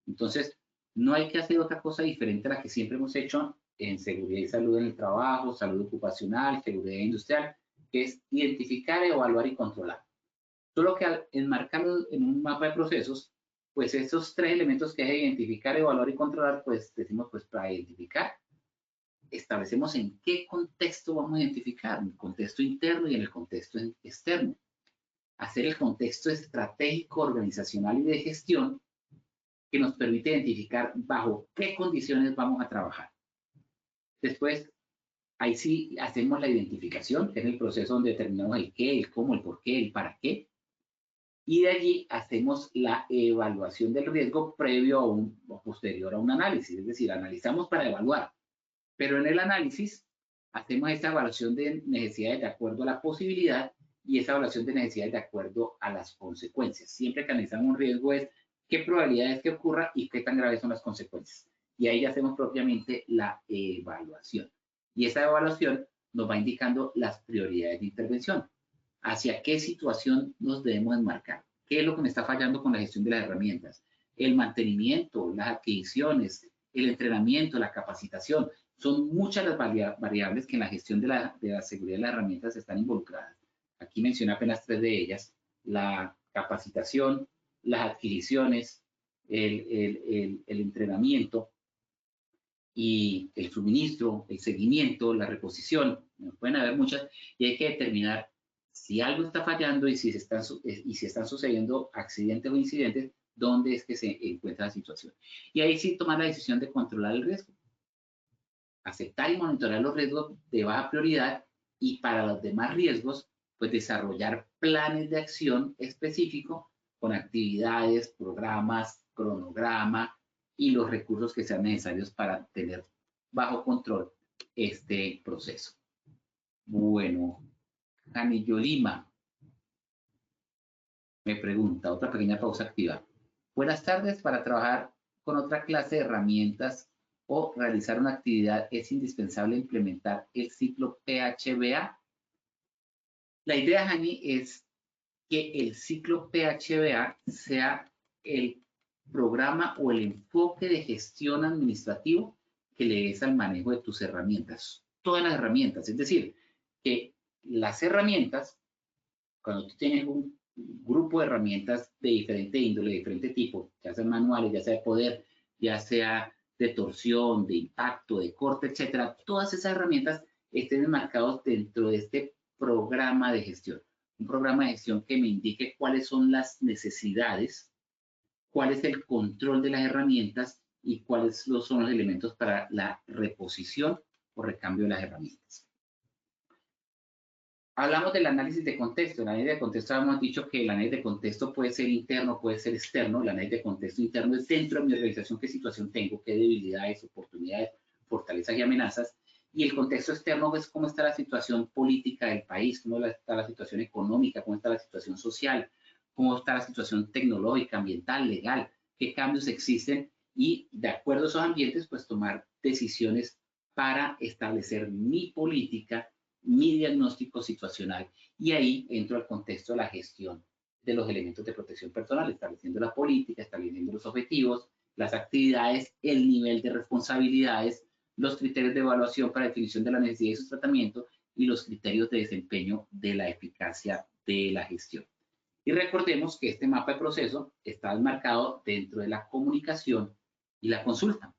Entonces, no hay que hacer otra cosa diferente a la que siempre hemos hecho en seguridad y salud en el trabajo, salud ocupacional, seguridad industrial, que es identificar, evaluar y controlar. Solo que al enmarcarlo en un mapa de procesos, pues esos tres elementos que es identificar, evaluar y controlar, pues decimos, pues para identificar, establecemos en qué contexto vamos a identificar, en el contexto interno y en el contexto externo. Hacer el contexto estratégico, organizacional y de gestión que nos permite identificar bajo qué condiciones vamos a trabajar. Después, ahí sí hacemos la identificación, que es el proceso donde determinamos el qué, el cómo, el por qué, el para qué. Y de allí hacemos la evaluación del riesgo previo a o posterior a un análisis. Es decir, analizamos para evaluar. Pero en el análisis hacemos esta evaluación de necesidades de acuerdo a la posibilidad y esa evaluación de necesidades de acuerdo a las consecuencias. Siempre que analizamos un riesgo es qué probabilidades que ocurra y qué tan graves son las consecuencias. Y ahí hacemos propiamente la evaluación. Y esa evaluación nos va indicando las prioridades de intervención. Hacia qué situación nos debemos enmarcar. ¿Qué es lo que me está fallando con la gestión de las herramientas? El mantenimiento, las adquisiciones, el entrenamiento, la capacitación. Son muchas las variables que en la gestión de la seguridad de las herramientas están involucradas. Aquí mencioné apenas tres de ellas: la capacitación, las adquisiciones, el entrenamiento y el suministro, el seguimiento, la reposición. Pueden haber muchas y hay que determinar si algo está fallando y si están sucediendo accidentes o incidentes, dónde es que se encuentra la situación. Y ahí sí tomar la decisión de controlar el riesgo. Aceptar y monitorear los riesgos de baja prioridad y para los demás riesgos, pues desarrollar planes de acción específicos con actividades, programas, cronograma y los recursos que sean necesarios para tener bajo control este proceso. Bueno, Janillo Lima me pregunta, otra pequeña pausa activa. Buenas tardes, para trabajar con otra clase de herramientas o realizar una actividad, ¿es indispensable implementar el ciclo PHBA? La idea, Jani, es que el ciclo PHBA sea el programa o el enfoque de gestión administrativo que le des al manejo de tus herramientas. Todas las herramientas, es decir, que las herramientas, cuando tú tienes un grupo de herramientas de diferente índole, de diferente tipo, ya sean manuales, ya sea de poder, ya sea de torsión, de impacto, de corte, etcétera, todas esas herramientas estén enmarcadas dentro de este programa de gestión. Un programa de gestión que me indique cuáles son las necesidades, cuál es el control de las herramientas y cuáles son los elementos para la reposición o recambio de las herramientas. Hablamos del análisis de contexto. El análisis de contexto hemos dicho que el análisis de contexto puede ser interno, puede ser externo. El análisis de contexto interno es dentro de mi organización, qué situación tengo, qué debilidades, oportunidades, fortalezas y amenazas. Y el contexto externo es cómo está la situación política del país, cómo está la situación económica, cómo está la situación social, cómo está la situación tecnológica, ambiental, legal, qué cambios existen y de acuerdo a esos ambientes, pues tomar decisiones para establecer mi política, mi diagnóstico situacional y ahí entro al contexto de la gestión de los elementos de protección personal, estableciendo la política, estableciendo los objetivos, las actividades, el nivel de responsabilidades, los criterios de evaluación para definición de la necesidad y su tratamiento y los criterios de desempeño de la eficacia de la gestión. Y recordemos que este mapa de proceso está enmarcado dentro de la comunicación y la consulta.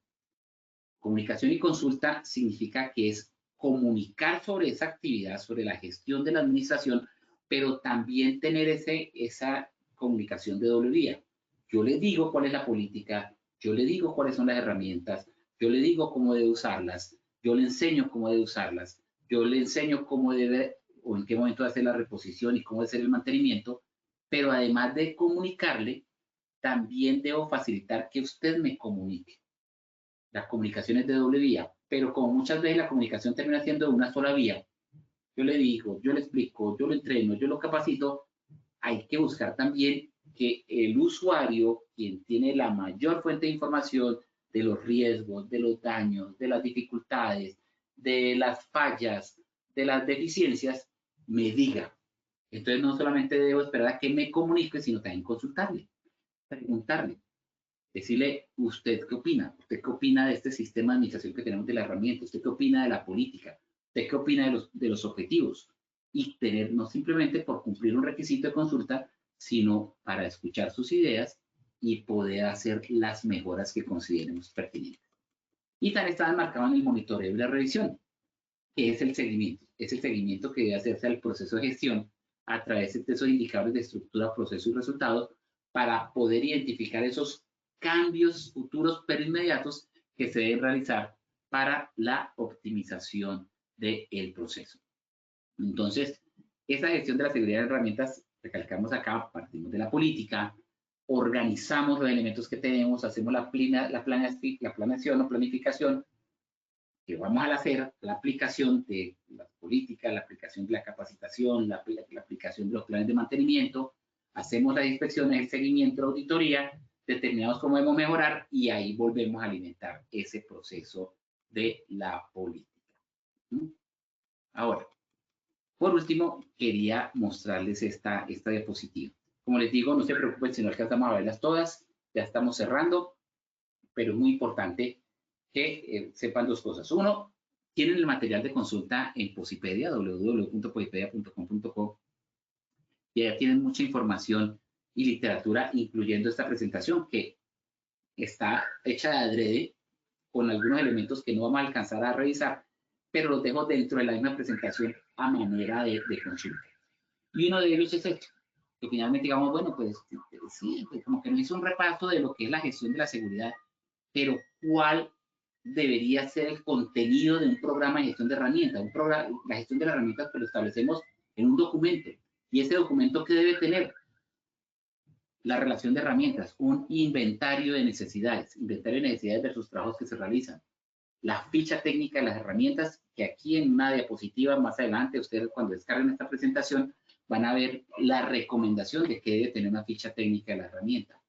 Comunicación y consulta significa que es comunicar sobre esa actividad, sobre la gestión de la administración, pero también tener esa comunicación de doble vía. Yo le digo cuál es la política, yo le digo cuáles son las herramientas, yo le digo cómo debe usarlas, yo le enseño cómo debe usarlas, yo le enseño cómo debe o en qué momento hacer la reposición y cómo debe ser el mantenimiento, pero además de comunicarle, también debo facilitar que usted me comunique. La comunicación es de doble vía, pero como muchas veces la comunicación termina siendo de una sola vía, yo le digo, yo le explico, yo lo entreno, yo lo capacito, hay que buscar también que el usuario, quien tiene la mayor fuente de información de los riesgos, de los daños, de las dificultades, de las fallas, de las deficiencias, me diga. Entonces no solamente debo esperar a que me comunique, sino también consultarle, preguntarle. Decirle, ¿usted qué opina? ¿Usted qué opina de este sistema de administración que tenemos de la herramienta? ¿Usted qué opina de la política? ¿Usted qué opina de los objetivos? Y tener, no simplemente por cumplir un requisito de consulta, sino para escuchar sus ideas y poder hacer las mejoras que consideremos pertinentes. Y también está enmarcado en el monitoreo y la revisión, que es el seguimiento. Es el seguimiento que debe hacerse al proceso de gestión a través de esos indicadores de estructura, proceso y resultados para poder identificar esos cambios futuros pero inmediatos que se deben realizar para la optimización del proceso. Entonces, esa gestión de la seguridad de herramientas, recalcamos acá, partimos de la política, organizamos los elementos que tenemos, hacemos la planeación o planificación, que vamos a hacer la aplicación de las políticas, la aplicación de la capacitación, la aplicación de los planes de mantenimiento, hacemos las inspecciones, el seguimiento, la auditoría, determinamos cómo debemos mejorar y ahí volvemos a alimentar ese proceso de la política. Ahora, por último, quería mostrarles esta diapositiva. Como les digo, no se preocupen si no alcanzamos a verlas todas, ya estamos cerrando, pero es muy importante que sepan dos cosas. Uno, tienen el material de consulta en Posipedia, www.posipedia.com.co, y allá tienen mucha información y literatura, incluyendo esta presentación que está hecha de adrede con algunos elementos que no vamos a alcanzar a revisar, pero los dejo dentro de la misma presentación a manera de consulta. Y uno de ellos es esto, que finalmente digamos, bueno, pues sí, pues como que nos hizo un repaso de lo que es la gestión de la seguridad, pero ¿cuál debería ser el contenido de un programa de gestión de herramientas? La gestión de las herramientas pues lo establecemos en un documento. ¿Y ese documento qué debe tener? La relación de herramientas, un inventario de necesidades versus trabajos que se realizan. La ficha técnica de las herramientas, que aquí en una diapositiva más adelante, ustedes cuando descarguen esta presentación, van a ver la recomendación de que debe tener una ficha técnica de la herramienta.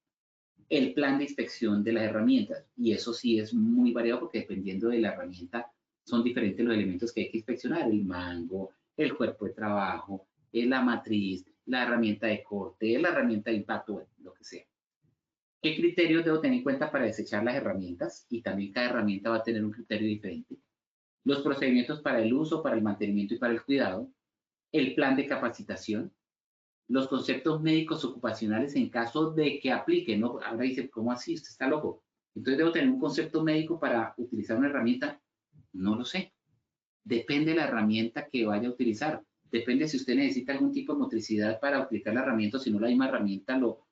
El plan de inspección de las herramientas, y eso sí es muy variado porque dependiendo de la herramienta son diferentes los elementos que hay que inspeccionar, el mango, el cuerpo de trabajo, la matriz, la herramienta de corte, la herramienta de impacto, lo que sea. ¿Qué criterios debo tener en cuenta para desechar las herramientas? Y también cada herramienta va a tener un criterio diferente. Los procedimientos para el uso, para el mantenimiento y para el cuidado. El plan de capacitación. Los conceptos médicos ocupacionales en caso de que apliquen, ¿no? Ahora dice, ¿cómo así? Usted está loco. Entonces, ¿debo tener un concepto médico para utilizar una herramienta? No lo sé. Depende de la herramienta que vaya a utilizar. Depende si usted necesita algún tipo de motricidad para utilizar la herramienta, o si no la misma herramienta lo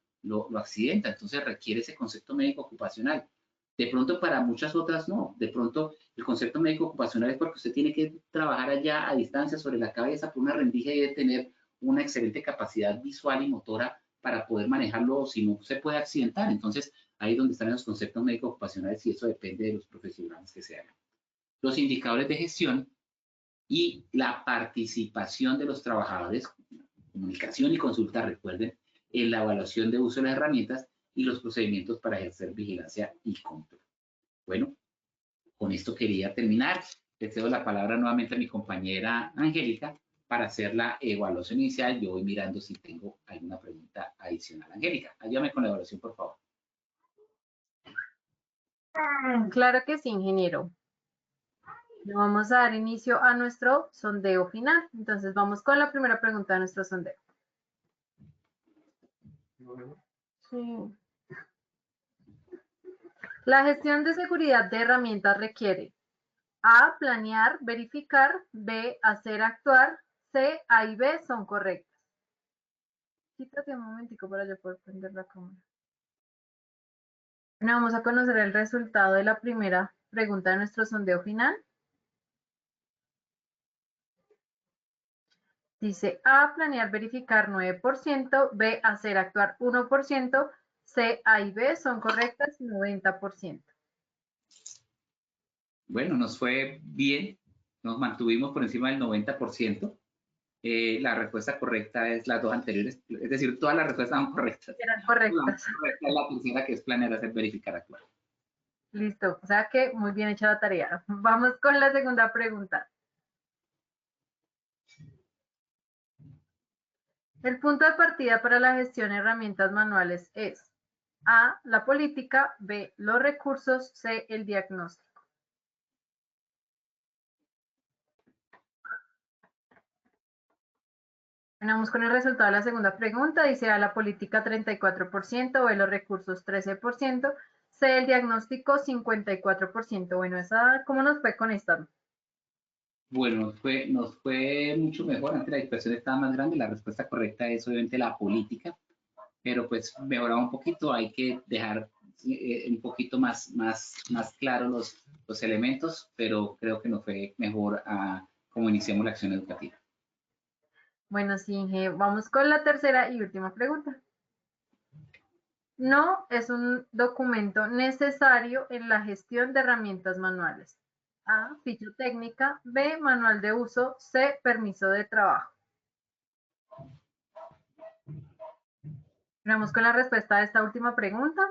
accidenta. Entonces, requiere ese concepto médico ocupacional. De pronto para muchas otras no. De pronto el concepto médico ocupacional es porque usted tiene que trabajar allá a distancia sobre la cabeza por una rendija y debe tener una excelente capacidad visual y motora para poder manejarlo, si no se puede accidentar. Entonces, ahí es donde están los conceptos médicos ocupacionales y eso depende de los profesionales que se hagan. Los indicadores de gestión y la participación de los trabajadores, comunicación y consulta, recuerden, en la evaluación de uso de las herramientas y los procedimientos para ejercer vigilancia y control. Bueno, con esto quería terminar. Le cedo la palabra nuevamente a mi compañera Angélica para hacer la evaluación inicial. Yo voy mirando si tengo alguna pregunta adicional. Angélica, ayúdame con la evaluación, por favor. Claro que sí, ingeniero. Le vamos a dar inicio a nuestro sondeo final. Entonces vamos con la primera pregunta de nuestro sondeo. Sí. La gestión de seguridad de herramientas requiere A, planear, verificar, B, hacer actuar, C, A y B son correctas. Quítate un momentico para yo poder prender la cámara. Bueno, vamos a conocer el resultado de la primera pregunta de nuestro sondeo final. Dice A, planear, verificar 9%, B, hacer actuar 1%, C, A y B son correctas 90%. Bueno, nos fue bien, nos mantuvimos por encima del 90%. La respuesta correcta es las dos anteriores, es decir, todas las respuestas son correctas. Eran correctas. La correcta es la tercera, que es planear, hacer, verificar, actuar. Listo, o sea que muy bien hecha la tarea. Vamos con la segunda pregunta. El punto de partida para la gestión de herramientas manuales es A, la política, B, los recursos, C, el diagnóstico. Vamos con el resultado de la segunda pregunta. Dice A, la política 34%, B, los recursos 13%, C, el diagnóstico 54%. Bueno, ¿cómo nos fue con esta? Bueno, nos fue mucho mejor. Antes la dispersión estaba más grande. La respuesta correcta es obviamente la política, pero pues mejoraba un poquito. Hay que dejar un poquito más claro los elementos, pero creo que nos fue mejor a cómo iniciamos la acción educativa. Bueno, sí, Inge, vamos con la tercera y última pregunta. No es un documento necesario en la gestión de herramientas manuales. A, ficha técnica, B, manual de uso, C, permiso de trabajo. Vamos con la respuesta a esta última pregunta.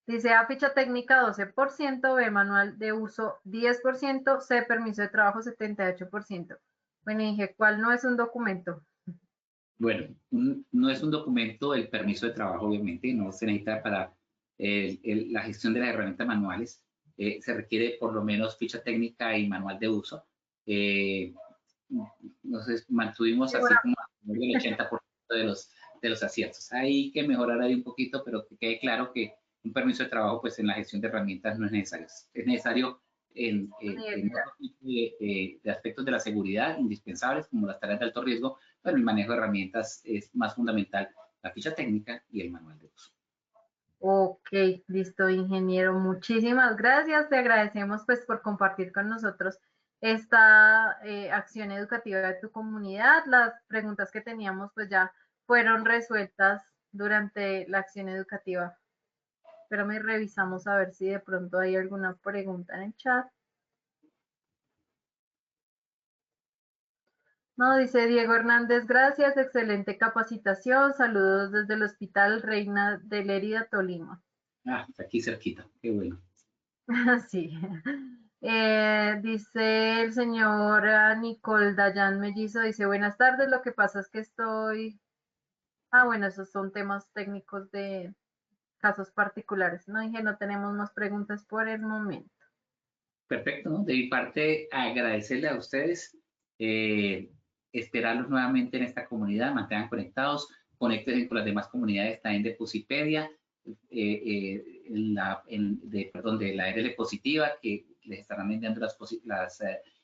Dice A, ficha técnica 12%, B, manual de uso 10%, C, permiso de trabajo 78%. Bueno, Inge, ¿cuál no es un documento? Bueno, no es un documento el permiso de trabajo, obviamente, no se necesita para la gestión de las herramientas manuales. Se requiere por lo menos ficha técnica y manual de uso. Entonces, mantuvimos así como el 80% de los aciertos. Hay que mejorar ahí un poquito, pero que quede claro que un permiso de trabajo, pues en la gestión de herramientas no es necesario. Es necesario en otro tipo de aspectos de la seguridad indispensables, como las tareas de alto riesgo, pero el manejo de herramientas es más fundamental la ficha técnica y el manual de uso. Ok, listo, ingeniero. Muchísimas gracias. Te agradecemos pues por compartir con nosotros esta acción educativa de tu comunidad. Las preguntas que teníamos pues ya fueron resueltas durante la acción educativa. Pero me revisamos a ver si de pronto hay alguna pregunta en el chat. No, dice Diego Hernández, gracias, excelente capacitación. Saludos desde el Hospital Reina de Lérida, Tolima. Ah, aquí cerquita, qué bueno. Sí. Dice el señor Nicole Dayan Mellizo, dice, buenas tardes, lo que pasa es que estoy... Ah, bueno, esos son temas técnicos de casos particulares. No, dije, no tenemos más preguntas por el momento. Perfecto, ¿no? De mi parte, agradecerle a ustedes, esperarlos nuevamente en esta comunidad, mantengan conectados, conéctense con las demás comunidades también de Posipedia, de la RL Positiva, que les estarán enviando las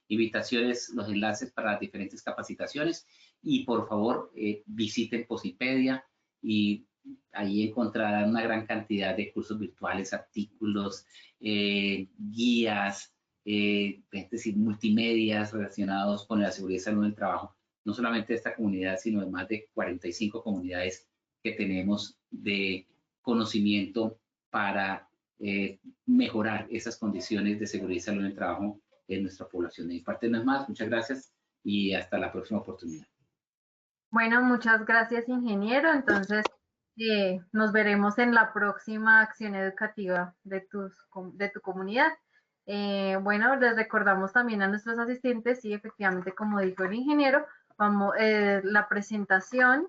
invitaciones, los enlaces para las diferentes capacitaciones, y por favor visiten Posipedia y Ahí encontrarán una gran cantidad de cursos virtuales, artículos, guías, es decir, multimedias relacionados con la seguridad y salud en el trabajo, no solamente de esta comunidad, sino de más de 45 comunidades que tenemos de conocimiento para mejorar esas condiciones de seguridad y salud en el trabajo en nuestra población. De mi parte no es más, muchas gracias y hasta la próxima oportunidad. Bueno, muchas gracias, ingeniero. Entonces, nos veremos en la próxima acción educativa de tu comunidad. Bueno, les recordamos también a nuestros asistentes, y efectivamente, como dijo el ingeniero, la presentación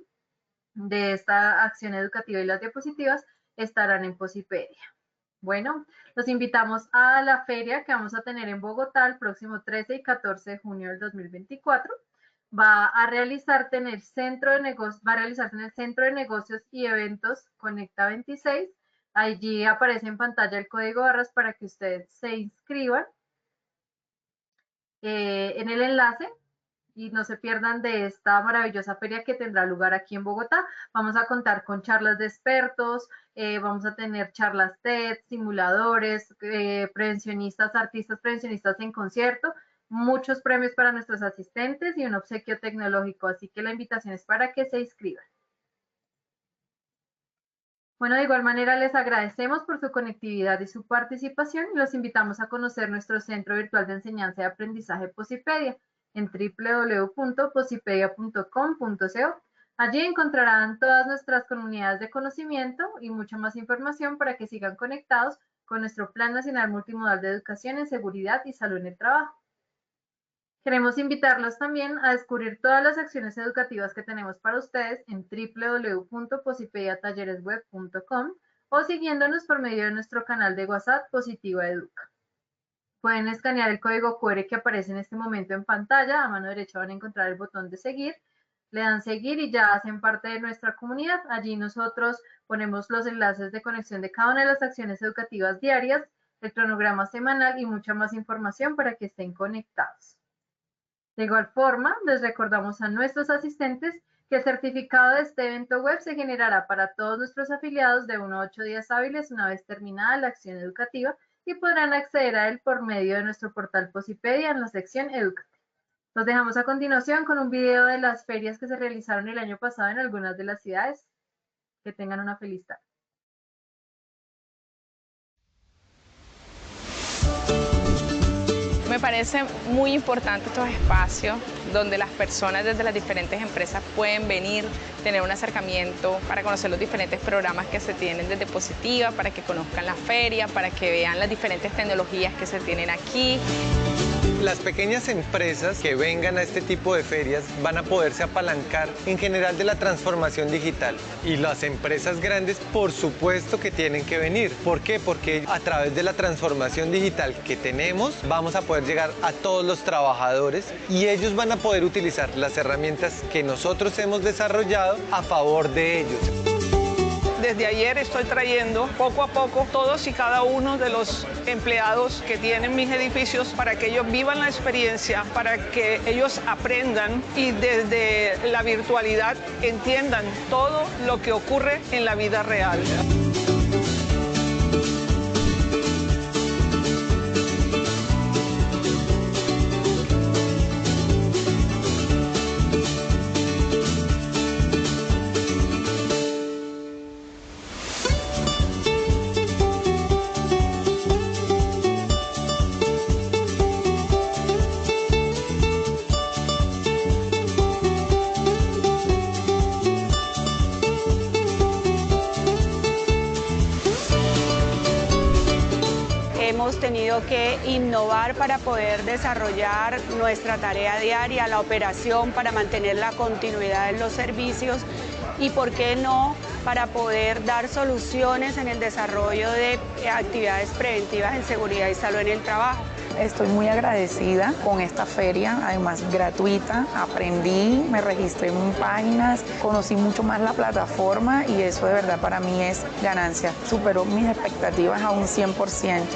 de esta acción educativa y las diapositivas estarán en Posipedia. Bueno, los invitamos a la feria que vamos a tener en Bogotá el próximo 13 y 14 de junio del 2024. Va a realizarse en el Centro de Negocios y Eventos Conecta 26. Allí aparece en pantalla el código de barras para que ustedes se inscriban en el enlace y no se pierdan de esta maravillosa feria que tendrá lugar aquí en Bogotá. Vamos a contar con charlas de expertos, vamos a tener charlas TED, simuladores, artistas prevencionistas en concierto, muchos premios para nuestros asistentes y un obsequio tecnológico, así que la invitación es para que se inscriban. Bueno, de igual manera les agradecemos por su conectividad y su participación y los invitamos a conocer nuestro Centro Virtual de Enseñanza y Aprendizaje Posipedia en www.posipedia.com.co. Allí encontrarán todas nuestras comunidades de conocimiento y mucha más información para que sigan conectados con nuestro Plan Nacional Multimodal de Educación en Seguridad y Salud en el Trabajo. Queremos invitarlos también a descubrir todas las acciones educativas que tenemos para ustedes en www.posipediatalleresweb.com o siguiéndonos por medio de nuestro canal de WhatsApp Positiva Educa. Pueden escanear el código QR que aparece en este momento en pantalla. A mano derecha van a encontrar el botón de seguir. Le dan seguir y ya hacen parte de nuestra comunidad. Allí nosotros ponemos los enlaces de conexión de cada una de las acciones educativas diarias, el cronograma semanal y mucha más información para que estén conectados. De igual forma, les recordamos a nuestros asistentes que el certificado de este evento web se generará para todos nuestros afiliados de 1 a 8 días hábiles una vez terminada la acción educativa y podrán acceder a él por medio de nuestro portal Posipedia en la sección Educativa. Los dejamos a continuación con un video de las ferias que se realizaron el año pasado en algunas de las ciudades. Que tengan una feliz tarde. Me parece muy importante estos espacios donde las personas desde las diferentes empresas pueden venir, tener un acercamiento para conocer los diferentes programas que se tienen desde Positiva, para que conozcan la feria, para que vean las diferentes tecnologías que se tienen aquí. Las pequeñas empresas que vengan a este tipo de ferias van a poderse apalancar en general de la transformación digital. Y las empresas grandes, por supuesto que tienen que venir. ¿Por qué? Porque a través de la transformación digital que tenemos, vamos a poder llegar a todos los trabajadores y ellos van a poder utilizar las herramientas que nosotros hemos desarrollado a favor de ellos. Desde ayer estoy trayendo poco a poco todos y cada uno de los empleados que tienen mis edificios para que ellos vivan la experiencia, para que ellos aprendan y desde la virtualidad entiendan todo lo que ocurre en la vida real. Hemos tenido que innovar para poder desarrollar nuestra tarea diaria, la operación, para mantener la continuidad en los servicios y, por qué no, para poder dar soluciones en el desarrollo de actividades preventivas en seguridad y salud en el trabajo. Estoy muy agradecida con esta feria, además gratuita. Aprendí, me registré en páginas, conocí mucho más la plataforma y eso de verdad para mí es ganancia. Superó mis expectativas a un 100%.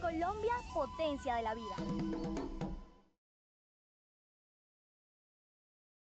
Colombia, potencia de la vida.